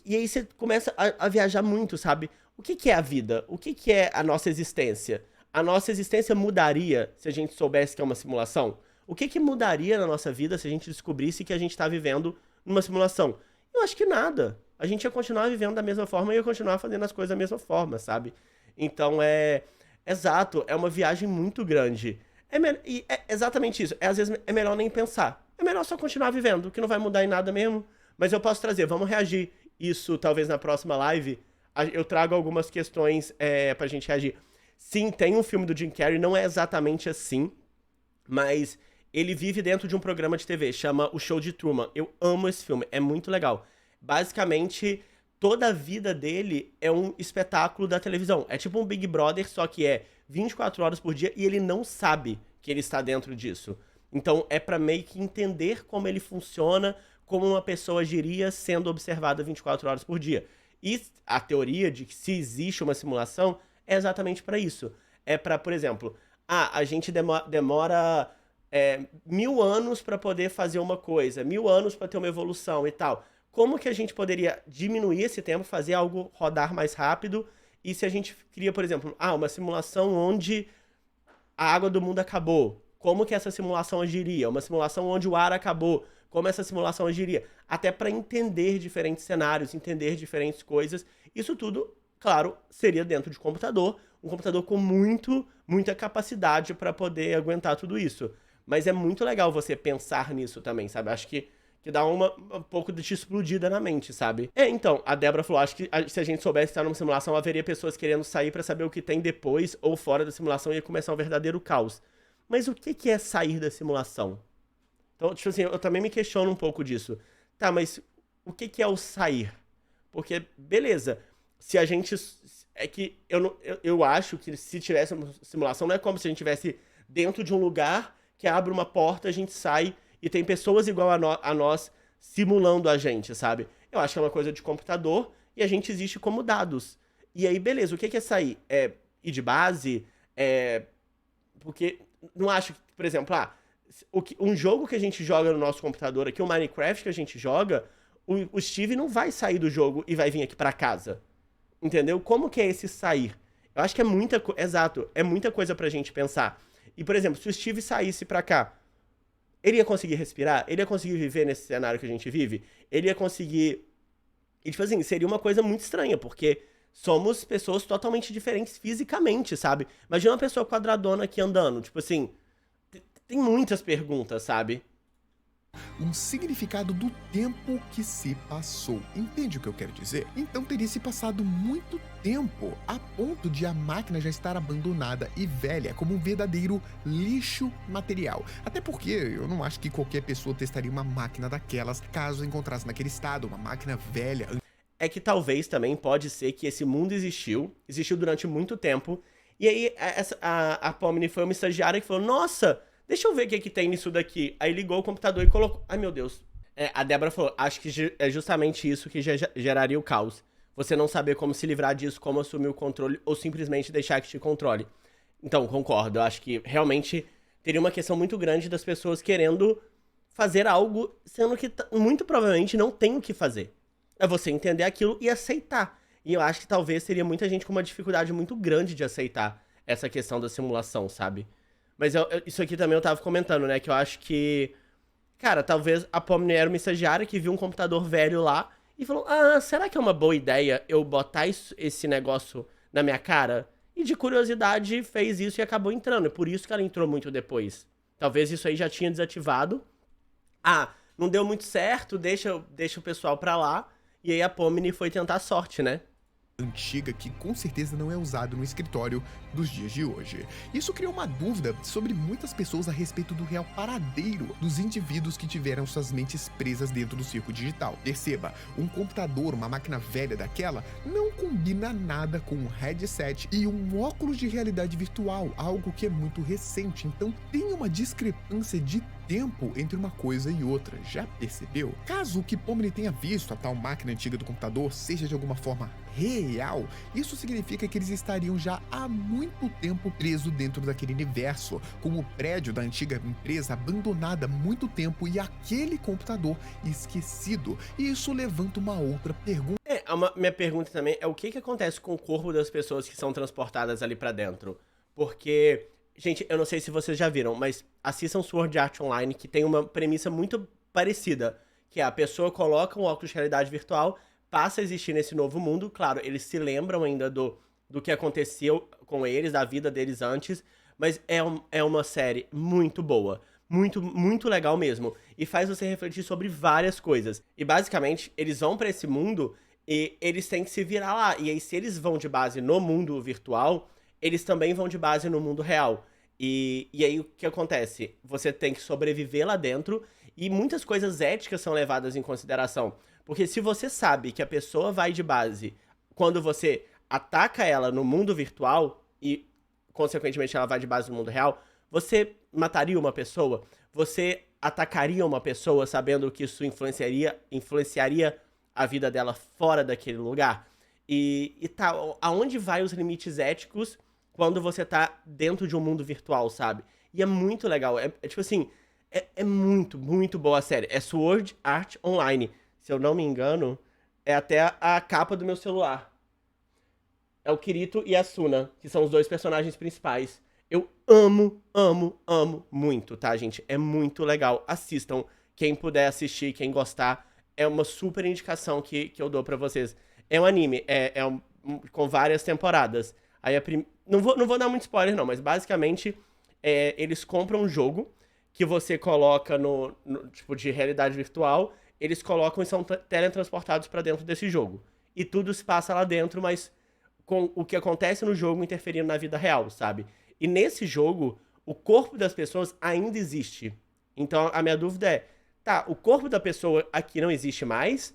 e aí você começa a viajar muito, sabe? O que é a vida? O que é a nossa existência? A nossa existência mudaria se a gente soubesse que é uma simulação? O que mudaria na nossa vida se a gente descobrisse que a gente está vivendo numa simulação? Eu acho que nada. A gente ia continuar vivendo da mesma forma e ia continuar fazendo as coisas da mesma forma, sabe? Então exato, é uma viagem muito grande. E é exatamente isso. Às vezes é melhor nem pensar. É melhor só continuar vivendo, que não vai mudar em nada mesmo. Mas eu posso trazer, vamos reagir isso talvez na próxima live. Eu trago algumas questões pra gente reagir. Sim, tem um filme do Jim Carrey, não é exatamente assim, mas ele vive dentro de um programa de TV, chama O Show de Truman. Eu amo esse filme, é muito legal. Basicamente, toda a vida dele é um espetáculo da televisão. É tipo um Big Brother, só que é 24 horas por dia e ele não sabe que ele está dentro disso. Então é pra meio que entender como ele funciona, como uma pessoa agiria sendo observada 24 horas por dia. E a teoria de que se existe uma simulação é exatamente pra isso. É pra, por exemplo, a gente demora 1000 anos pra poder fazer uma coisa, 1000 anos pra ter uma evolução e tal. como que a gente poderia diminuir esse tempo, fazer algo rodar mais rápido, e se a gente cria, por exemplo, uma simulação onde a água do mundo acabou, como que essa simulação agiria? Uma simulação onde o ar acabou, como essa simulação agiria? Até para entender diferentes cenários, entender diferentes coisas. Isso tudo, claro, seria dentro de um computador com muita capacidade para poder aguentar tudo isso. Mas é muito legal você pensar nisso também, sabe? Acho que dá um pouco de explodida na mente, sabe? Então, a Débora falou, acho que se a gente soubesse estar numa simulação, haveria pessoas querendo sair pra saber o que tem depois ou fora da simulação e ia começar um verdadeiro caos. Mas o que é sair da simulação? Então, tipo assim, eu também me questiono um pouco disso. Tá, mas o que é o sair? Porque, beleza, se a gente... É que eu acho que se tivesse uma simulação, não é como se a gente estivesse dentro de um lugar que abre uma porta, a gente sai e tem pessoas igual a nós simulando a gente, sabe? Eu acho que é uma coisa de computador e a gente existe como dados. E aí, beleza, o que é sair? É ir de base? Porque não acho que, por exemplo, um jogo que a gente joga no nosso computador aqui, o Minecraft que a gente joga, o Steve não vai sair do jogo e vai vir aqui pra casa. Entendeu? Como que é esse sair? Eu acho que é muita coisa. Exato, é muita coisa pra gente pensar. E, por exemplo, se o Steve saísse pra cá, ele ia conseguir respirar? Ele ia conseguir viver nesse cenário que a gente vive? Ele ia conseguir... E, tipo assim, seria uma coisa muito estranha, porque somos pessoas totalmente diferentes fisicamente, sabe? Imagina uma pessoa quadradona aqui andando, tipo assim... Tem muitas perguntas, sabe? Um significado do tempo que se passou. Entende o que eu quero dizer? Então teria se passado muito tempo, a ponto de a máquina já estar abandonada e velha como um verdadeiro lixo material. Até porque eu não acho que qualquer pessoa testaria uma máquina daquelas caso encontrasse naquele estado, uma máquina velha. É que talvez também pode ser que esse mundo existiu durante muito tempo, e aí a Pomni foi uma estagiária que falou, nossa... Deixa eu ver o que tem nisso daqui. Aí ligou o computador e colocou... Ai, meu Deus. A Débora falou, acho que é justamente isso que geraria o caos. Você não saber como se livrar disso, como assumir o controle, ou simplesmente deixar que te controle. Então, concordo. Eu acho que realmente teria uma questão muito grande das pessoas querendo fazer algo, sendo que muito provavelmente não tem o que fazer. É você entender aquilo e aceitar. E eu acho que talvez teria muita gente com uma dificuldade muito grande de aceitar essa questão da simulação, sabe? Mas isso aqui também eu tava comentando, né? Que eu acho que... Cara, talvez a Pomni era uma estagiária que viu um computador velho lá e falou, será que é uma boa ideia eu botar esse negócio na minha cara? E de curiosidade fez isso e acabou entrando. É por isso que ela entrou muito depois. Talvez isso aí já tinha desativado. Não deu muito certo, deixa o pessoal pra lá. E aí a Pomni foi tentar a sorte, né? Antiga que com certeza não é usado no escritório dos dias de hoje. Isso criou uma dúvida sobre muitas pessoas a respeito do real paradeiro dos indivíduos que tiveram suas mentes presas dentro do circo digital. Perceba, um computador, uma máquina velha daquela, não combina nada com um headset e um óculos de realidade virtual, algo que é muito recente, então tem uma discrepância de tempo entre uma coisa e outra, já percebeu? Caso o que Pomni tenha visto, a tal máquina antiga do computador, seja de alguma forma real, isso significa que eles estariam já há muito tempo presos dentro daquele universo, com o prédio da antiga empresa abandonada há muito tempo e aquele computador esquecido. E isso levanta uma outra pergunta. Minha pergunta também é o que acontece com o corpo das pessoas que são transportadas ali pra dentro? Porque... Gente, eu não sei se vocês já viram, mas assistam Sword Art Online, que tem uma premissa muito parecida, que é a pessoa coloca um óculos de realidade virtual, passa a existir nesse novo mundo, claro, eles se lembram ainda do que aconteceu com eles, da vida deles antes, mas é uma série muito boa, muito legal mesmo, e faz você refletir sobre várias coisas. E basicamente, eles vão pra esse mundo e eles têm que se virar lá, e aí se eles vão de base no mundo virtual... eles também vão de base no mundo real. E aí o que acontece? Você tem que sobreviver lá dentro e muitas coisas éticas são levadas em consideração. Porque se você sabe que a pessoa vai de base quando você ataca ela no mundo virtual e, consequentemente, ela vai de base no mundo real, você mataria uma pessoa? Você atacaria uma pessoa sabendo que isso influenciaria a vida dela fora daquele lugar? E tá, aonde vai os limites éticos quando você tá dentro de um mundo virtual, sabe? E é muito legal, tipo assim, é muito boa a série. É Sword Art Online. se eu não me engano, é até a capa do meu celular. É o Kirito e a Suna, que são os dois personagens principais. Eu amo, amo, amo muito, tá, gente? É muito legal. Assistam. Quem puder assistir, quem gostar, é uma super indicação que eu dou pra vocês. É um anime, com várias temporadas. Aí não vou dar muito spoiler, não, mas basicamente eles compram um jogo que você coloca no tipo de realidade virtual, eles colocam e são teletransportados pra dentro desse jogo. E tudo se passa lá dentro, mas com o que acontece no jogo interferindo na vida real, sabe? E nesse jogo, o corpo das pessoas ainda existe. Então a minha dúvida é, tá, o corpo da pessoa aqui não existe mais,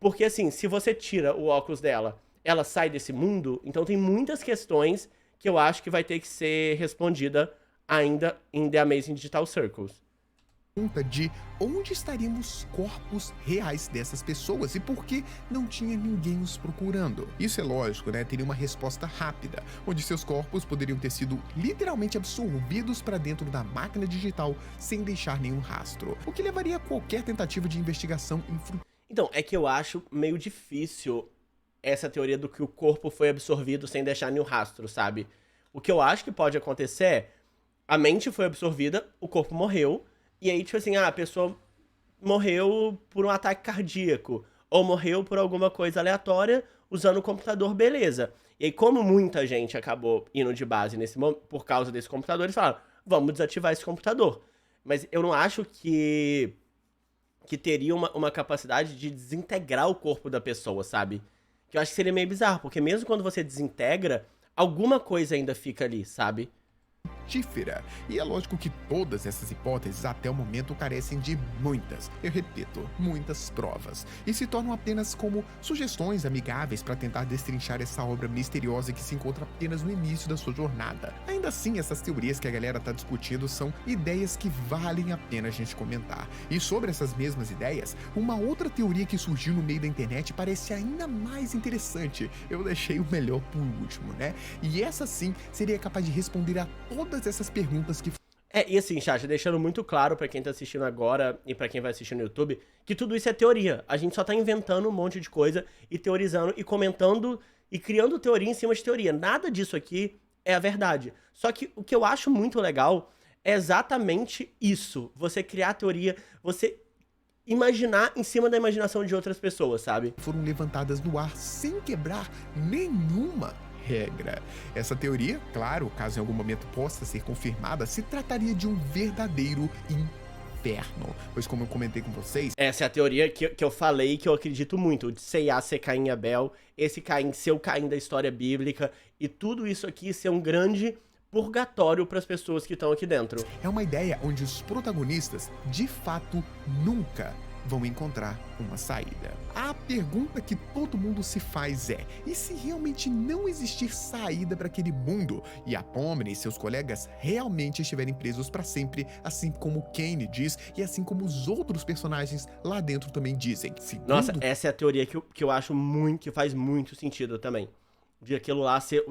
porque assim, se você tira o óculos dela, ela sai desse mundo, então tem muitas questões que eu acho que vai ter que ser respondida ainda em The Amazing Digital Circles. Pergunta de onde estariam os corpos reais dessas pessoas e por que não tinha ninguém os procurando. Isso é lógico, né? Teria uma resposta rápida, onde seus corpos poderiam ter sido literalmente absorvidos para dentro da máquina digital sem deixar nenhum rastro, o que levaria a qualquer tentativa de investigação infrutífera. Então, é que eu acho meio difícil essa teoria do que o corpo foi absorvido sem deixar nenhum rastro, sabe? O que eu acho que pode acontecer é, a mente foi absorvida, o corpo morreu, e aí, tipo assim, a pessoa morreu por um ataque cardíaco, ou morreu por alguma coisa aleatória usando o computador, beleza. E aí, como muita gente acabou indo de base por causa desse computador, eles falaram, vamos desativar esse computador. Mas eu não acho que teria uma capacidade de desintegrar o corpo da pessoa, sabe? Que eu acho que seria meio bizarro, porque mesmo quando você desintegra, alguma coisa ainda fica ali, sabe? E é lógico que todas essas hipóteses até o momento carecem de muitas, eu repito, muitas provas, e se tornam apenas como sugestões amigáveis para tentar destrinchar essa obra misteriosa que se encontra apenas no início da sua jornada. Ainda assim, essas teorias que a galera tá discutindo são ideias que valem a pena a gente comentar. E sobre essas mesmas ideias, uma outra teoria que surgiu no meio da internet parece ainda mais interessante. Eu deixei o melhor por último, né? E essa sim seria capaz de responder a todas essas perguntas que... E assim, chat, deixando muito claro pra quem tá assistindo agora e pra quem vai assistir no YouTube, que tudo isso é teoria. A gente só tá inventando um monte de coisa e teorizando e comentando e criando teoria em cima de teoria. Nada disso aqui é a verdade. Só que o que eu acho muito legal é exatamente isso. Você criar teoria, você imaginar em cima da imaginação de outras pessoas, sabe? Foram levantadas no ar sem quebrar nenhuma regra. Essa teoria, claro, caso em algum momento possa ser confirmada, se trataria de um verdadeiro inferno. Pois como eu comentei com vocês... Essa é a teoria que eu falei que eu acredito muito, de Seiya ser Caim e Abel, esse Caim ser o Caim da história bíblica, e tudo isso aqui ser um grande purgatório para as pessoas que estão aqui dentro. É uma ideia onde os protagonistas, de fato, nunca vão encontrar uma saída. A pergunta que todo mundo se faz é, e se realmente não existir saída para aquele mundo e a Pomni e seus colegas realmente estiverem presos para sempre, assim como Kane diz e assim como os outros personagens lá dentro também dizem? Nossa, essa é a teoria que eu acho muito, que faz muito sentido também. De aquilo lá ser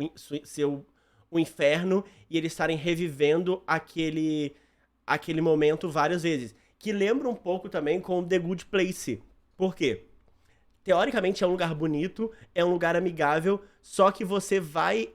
o inferno e eles estarem revivendo aquele momento várias vezes. Que lembra um pouco também com The Good Place. Por quê? Teoricamente é um lugar bonito, é um lugar amigável, só que você vai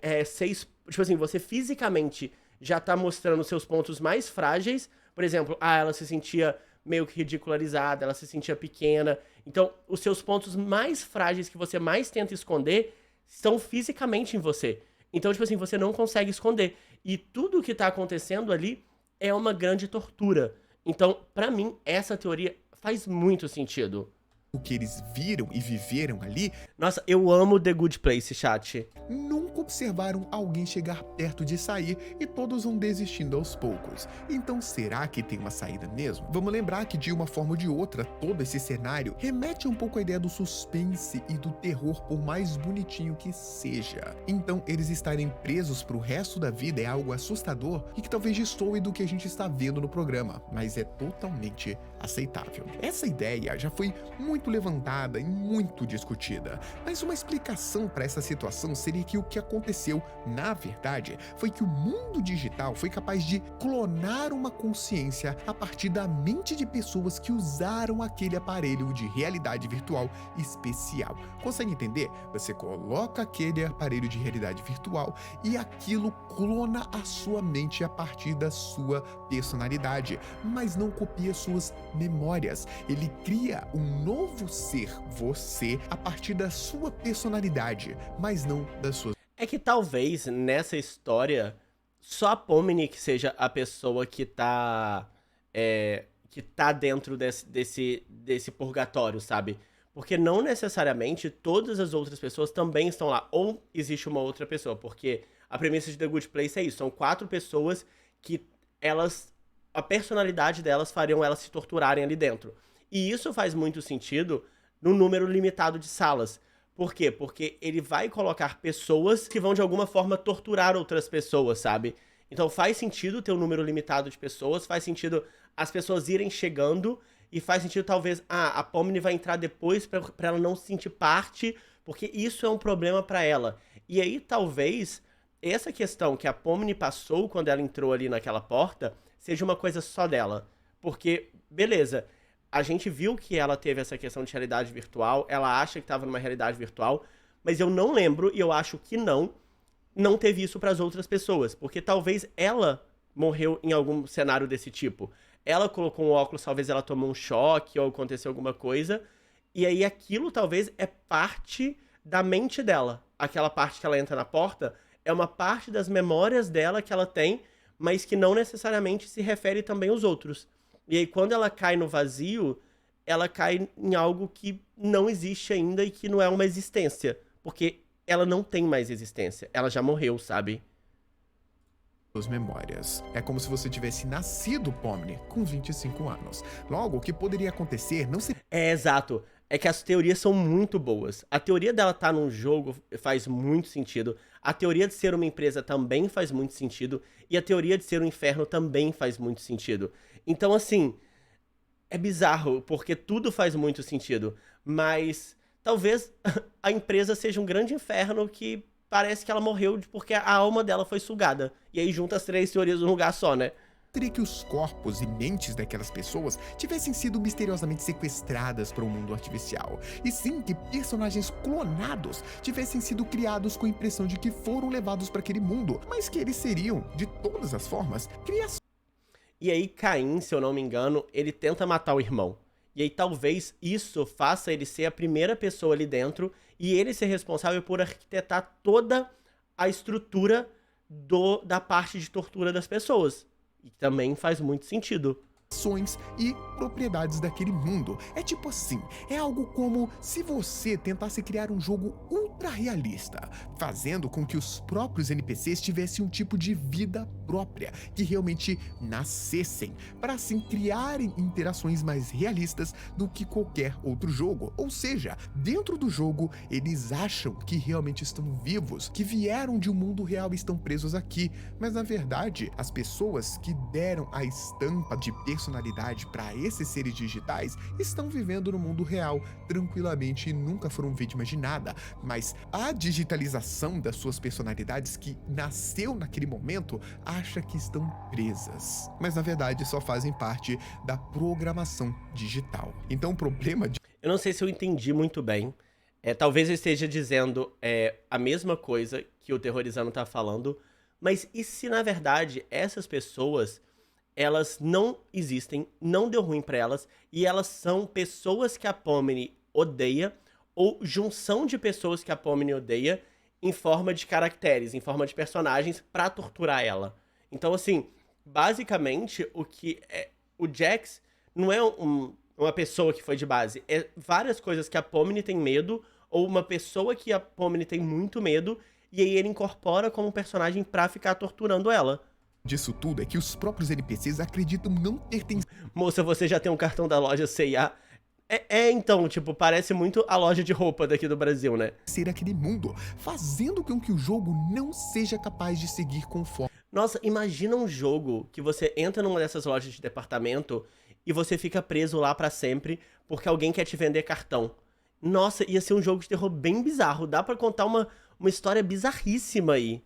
tipo assim, você fisicamente já tá mostrando seus pontos mais frágeis. Por exemplo, ela se sentia meio que ridicularizada, ela se sentia pequena. Então, os seus pontos mais frágeis que você mais tenta esconder estão fisicamente em você. Então, tipo assim, você não consegue esconder. E tudo o que tá acontecendo ali é uma grande tortura. Então, pra mim, essa teoria faz muito sentido. O que eles viram e viveram ali... Nossa, eu amo The Good Place, chat. Nunca observaram alguém chegar perto de sair e todos vão desistindo aos poucos. Então será que tem uma saída mesmo? Vamos lembrar que de uma forma ou de outra, todo esse cenário remete um pouco à ideia do suspense e do terror, por mais bonitinho que seja. Então eles estarem presos pro resto da vida é algo assustador e que talvez destoe do que a gente está vendo no programa, mas é totalmente aceitável. Essa ideia já foi muito levantada e muito discutida, mas uma explicação para essa situação seria que o que aconteceu, na verdade, foi que o mundo digital foi capaz de clonar uma consciência a partir da mente de pessoas que usaram aquele aparelho de realidade virtual especial. Consegue entender? Você coloca aquele aparelho de realidade virtual e aquilo clona a sua mente a partir da sua personalidade, mas não copia suas memórias. Ele cria um novo ser, você, a partir da sua personalidade, mas não das suas. É que talvez nessa história só a Pomni que seja a pessoa que tá dentro desse purgatório, sabe? Porque não necessariamente todas as outras pessoas também estão lá. Ou existe uma outra pessoa, porque a premissa de The Good Place é isso. São 4 pessoas que a personalidade delas fariam elas se torturarem ali dentro. E isso faz muito sentido no número limitado de salas. Por quê? Porque ele vai colocar pessoas que vão de alguma forma torturar outras pessoas, sabe? Então faz sentido ter um número limitado de pessoas, faz sentido as pessoas irem chegando, e faz sentido talvez, a Pomni vai entrar depois pra ela não se sentir parte, porque isso é um problema pra ela. E aí talvez essa questão que a Pomni passou quando ela entrou ali naquela porta seja uma coisa só dela. Porque, beleza, a gente viu que ela teve essa questão de realidade virtual, ela acha que estava numa realidade virtual, mas eu não lembro, e eu acho que não teve isso para as outras pessoas, porque talvez ela morreu em algum cenário desse tipo. Ela colocou um óculos, talvez ela tomou um choque ou aconteceu alguma coisa, e aí aquilo talvez é parte da mente dela. Aquela parte que ela entra na porta é uma parte das memórias dela que ela tem, mas que não necessariamente se refere também aos outros. E aí quando ela cai no vazio, ela cai em algo que não existe ainda e que não é uma existência, porque ela não tem mais existência, ela já morreu, sabe? Suas memórias. É como se você tivesse nascido, Pomni, com 25 anos. Logo, o que poderia acontecer não seria... É, exato. É que as teorias são muito boas. A teoria dela estar num jogo faz muito sentido. A teoria de ser uma empresa também faz muito sentido. E a teoria de ser um inferno também faz muito sentido. Então, assim, é bizarro, porque tudo faz muito sentido. Mas talvez a empresa seja um grande inferno que parece que ela morreu porque a alma dela foi sugada. E aí junta as 3 teorias num lugar só, né? Teria que os corpos e mentes daquelas pessoas tivessem sido misteriosamente sequestradas para um mundo artificial. E sim que personagens clonados tivessem sido criados com a impressão de que foram levados para aquele mundo, mas que eles seriam, de todas as formas, criações. E aí Caim, se eu não me engano, ele tenta matar o irmão. E aí talvez isso faça ele ser a primeira pessoa ali dentro e ele ser responsável por arquitetar toda a estrutura da parte de tortura das pessoas. E também faz muito sentido. E propriedades daquele mundo. É tipo assim, é algo como se você tentasse criar um jogo ultra realista, fazendo com que os próprios NPCs tivessem um tipo de vida própria, que realmente nascessem, para assim criarem interações mais realistas do que qualquer outro jogo. Ou seja, dentro do jogo, eles acham que realmente estão vivos, que vieram de um mundo real e estão presos aqui, mas na verdade, as pessoas que deram a estampa de personalidade para esses seres digitais estão vivendo no mundo real tranquilamente e nunca foram vítimas de nada, mas a digitalização das suas personalidades que nasceu naquele momento acha que estão presas, mas na verdade só fazem parte da programação digital. Então o problema de... Eu não sei se eu entendi muito bem. Talvez eu esteja dizendo a mesma coisa que o Terrorizando tá falando, mas e se na verdade essas pessoas elas não existem, não deu ruim pra elas, e elas são pessoas que a Pomni odeia, ou junção de pessoas que a Pomni odeia, em forma de caracteres, em forma de personagens, pra torturar ela. Então, assim, basicamente, o Jax não é uma pessoa que foi de base, é várias coisas que a Pomni tem medo, ou uma pessoa que a Pomni tem muito medo, e aí ele incorpora como personagem pra ficar torturando ela. Disso tudo é que os próprios NPCs acreditam não pertencer. Moça, você já tem um cartão da loja C&A? Então, tipo, parece muito a loja de roupa daqui do Brasil, né? Ser aquele mundo, fazendo com que o jogo não seja capaz de seguir conforme. Nossa, imagina um jogo que você entra numa dessas lojas de departamento e você fica preso lá pra sempre porque alguém quer te vender cartão. Nossa, ia ser um jogo de terror bem bizarro. Dá pra contar uma história bizarríssima aí.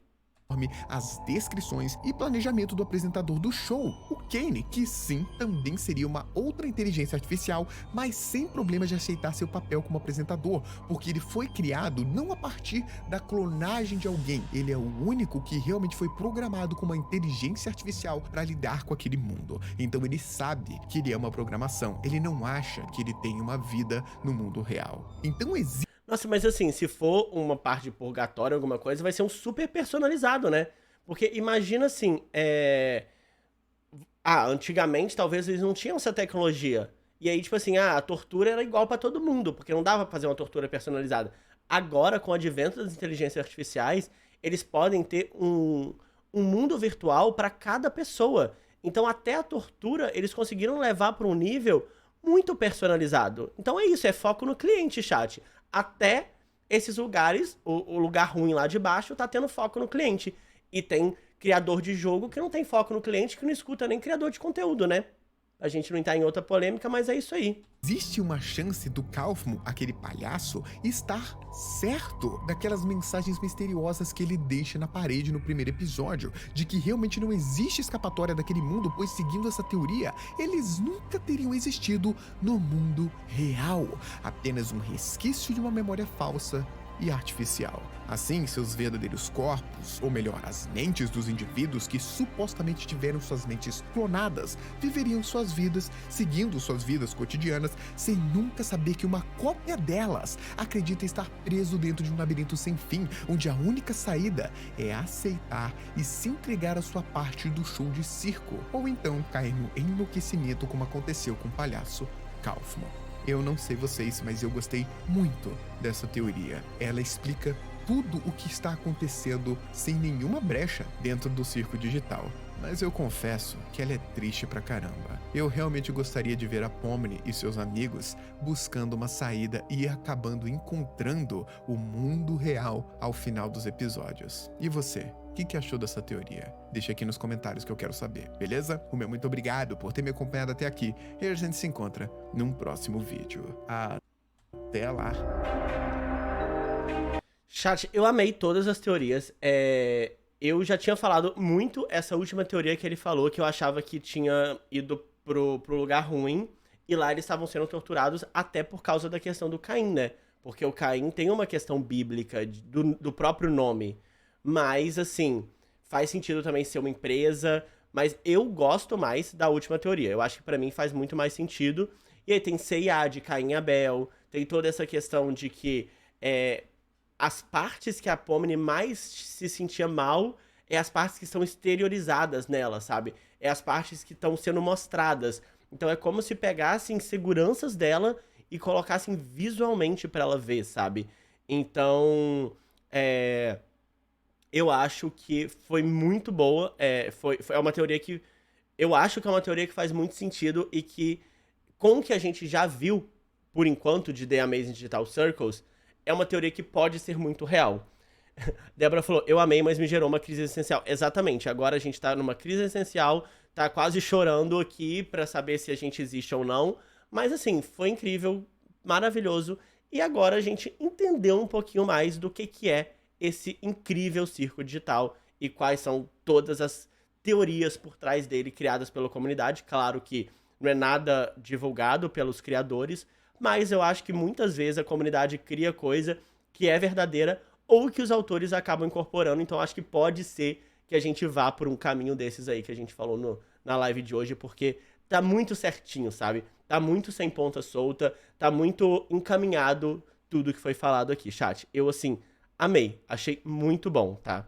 As descrições e planejamento do apresentador do show, o Kane, que sim, também seria uma outra inteligência artificial, mas sem problemas de aceitar seu papel como apresentador, porque ele foi criado não a partir da clonagem de alguém, ele é o único que realmente foi programado com uma inteligência artificial para lidar com aquele mundo. Então ele sabe que ele é uma programação, ele não acha que ele tem uma vida no mundo real. Então existe. Nossa, mas assim, se for uma parte de purgatório, alguma coisa, vai ser um super personalizado, né? Porque imagina assim, antigamente talvez eles não tinham essa tecnologia. E aí, tipo assim, a tortura era igual pra todo mundo, porque não dava pra fazer uma tortura personalizada. Agora, com o advento das inteligências artificiais, eles podem ter um mundo virtual pra cada pessoa. Então, até a tortura, eles conseguiram levar pra um nível muito personalizado. Então é isso, é foco no cliente, chat. Até esses lugares, o lugar ruim lá de baixo, tá tendo foco no cliente. E tem criador de jogo que não tem foco no cliente, que não escuta nem criador de conteúdo, né? A gente não tá em outra polêmica, mas é isso aí. Existe uma chance do Kaufman, aquele palhaço, estar certo daquelas mensagens misteriosas que ele deixa na parede no primeiro episódio, de que realmente não existe escapatória daquele mundo, pois seguindo essa teoria, eles nunca teriam existido no mundo real, apenas um resquício de uma memória falsa e artificial. Assim, seus verdadeiros corpos, ou melhor, as mentes dos indivíduos que supostamente tiveram suas mentes clonadas, viveriam suas vidas, seguindo suas vidas cotidianas, sem nunca saber que uma cópia delas acredita estar preso dentro de um labirinto sem fim, onde a única saída é aceitar e se entregar à sua parte do show de circo, ou então cair no enlouquecimento como aconteceu com o palhaço Kaufman. Eu não sei vocês, mas eu gostei muito dessa teoria. Ela explica tudo o que está acontecendo sem nenhuma brecha dentro do circo digital. Mas eu confesso que ela é triste pra caramba. Eu realmente gostaria de ver a Pomni e seus amigos buscando uma saída e acabando encontrando o mundo real ao final dos episódios. E você? O que achou dessa teoria? Deixa aqui nos comentários que eu quero saber, beleza? O meu muito obrigado por ter me acompanhado até aqui e a gente se encontra num próximo vídeo. Até lá! Chat, eu amei todas as teorias. Eu já tinha falado muito essa última teoria que ele falou, que eu achava que tinha ido pro lugar ruim, e lá eles estavam sendo torturados até por causa da questão do Caim, né? Porque o Caim tem uma questão bíblica do próprio nome. Mas, assim, faz sentido também ser uma empresa, mas eu gosto mais da última teoria. Eu acho que pra mim faz muito mais sentido. E aí tem CIA de Caim e Abel, tem toda essa questão de que as partes que a Pomni mais se sentia mal é as partes que são exteriorizadas nela, sabe? É as partes que estão sendo mostradas. Então é como se pegassem inseguranças dela e colocassem visualmente pra ela ver, sabe? Então, eu acho que foi muito boa. É uma teoria que... Eu acho que é uma teoria que faz muito sentido e que, com o que a gente já viu, por enquanto, de The Amazing Digital Circles, é uma teoria que pode ser muito real. Débora falou, eu amei, mas me gerou uma crise existencial. Exatamente, agora a gente tá numa crise existencial, tá quase chorando aqui pra saber se a gente existe ou não. Mas assim, foi incrível, maravilhoso. E agora a gente entendeu um pouquinho mais do que é esse incrível circo digital e quais são todas as teorias por trás dele criadas pela comunidade. Claro que não é nada divulgado pelos criadores, mas eu acho que muitas vezes a comunidade cria coisa que é verdadeira ou que os autores acabam incorporando, então acho que pode ser que a gente vá por um caminho desses aí que a gente falou na live de hoje, porque tá muito certinho, sabe? Tá muito sem ponta solta, tá muito encaminhado tudo que foi falado aqui, chat. Eu, assim, amei, achei muito bom, tá?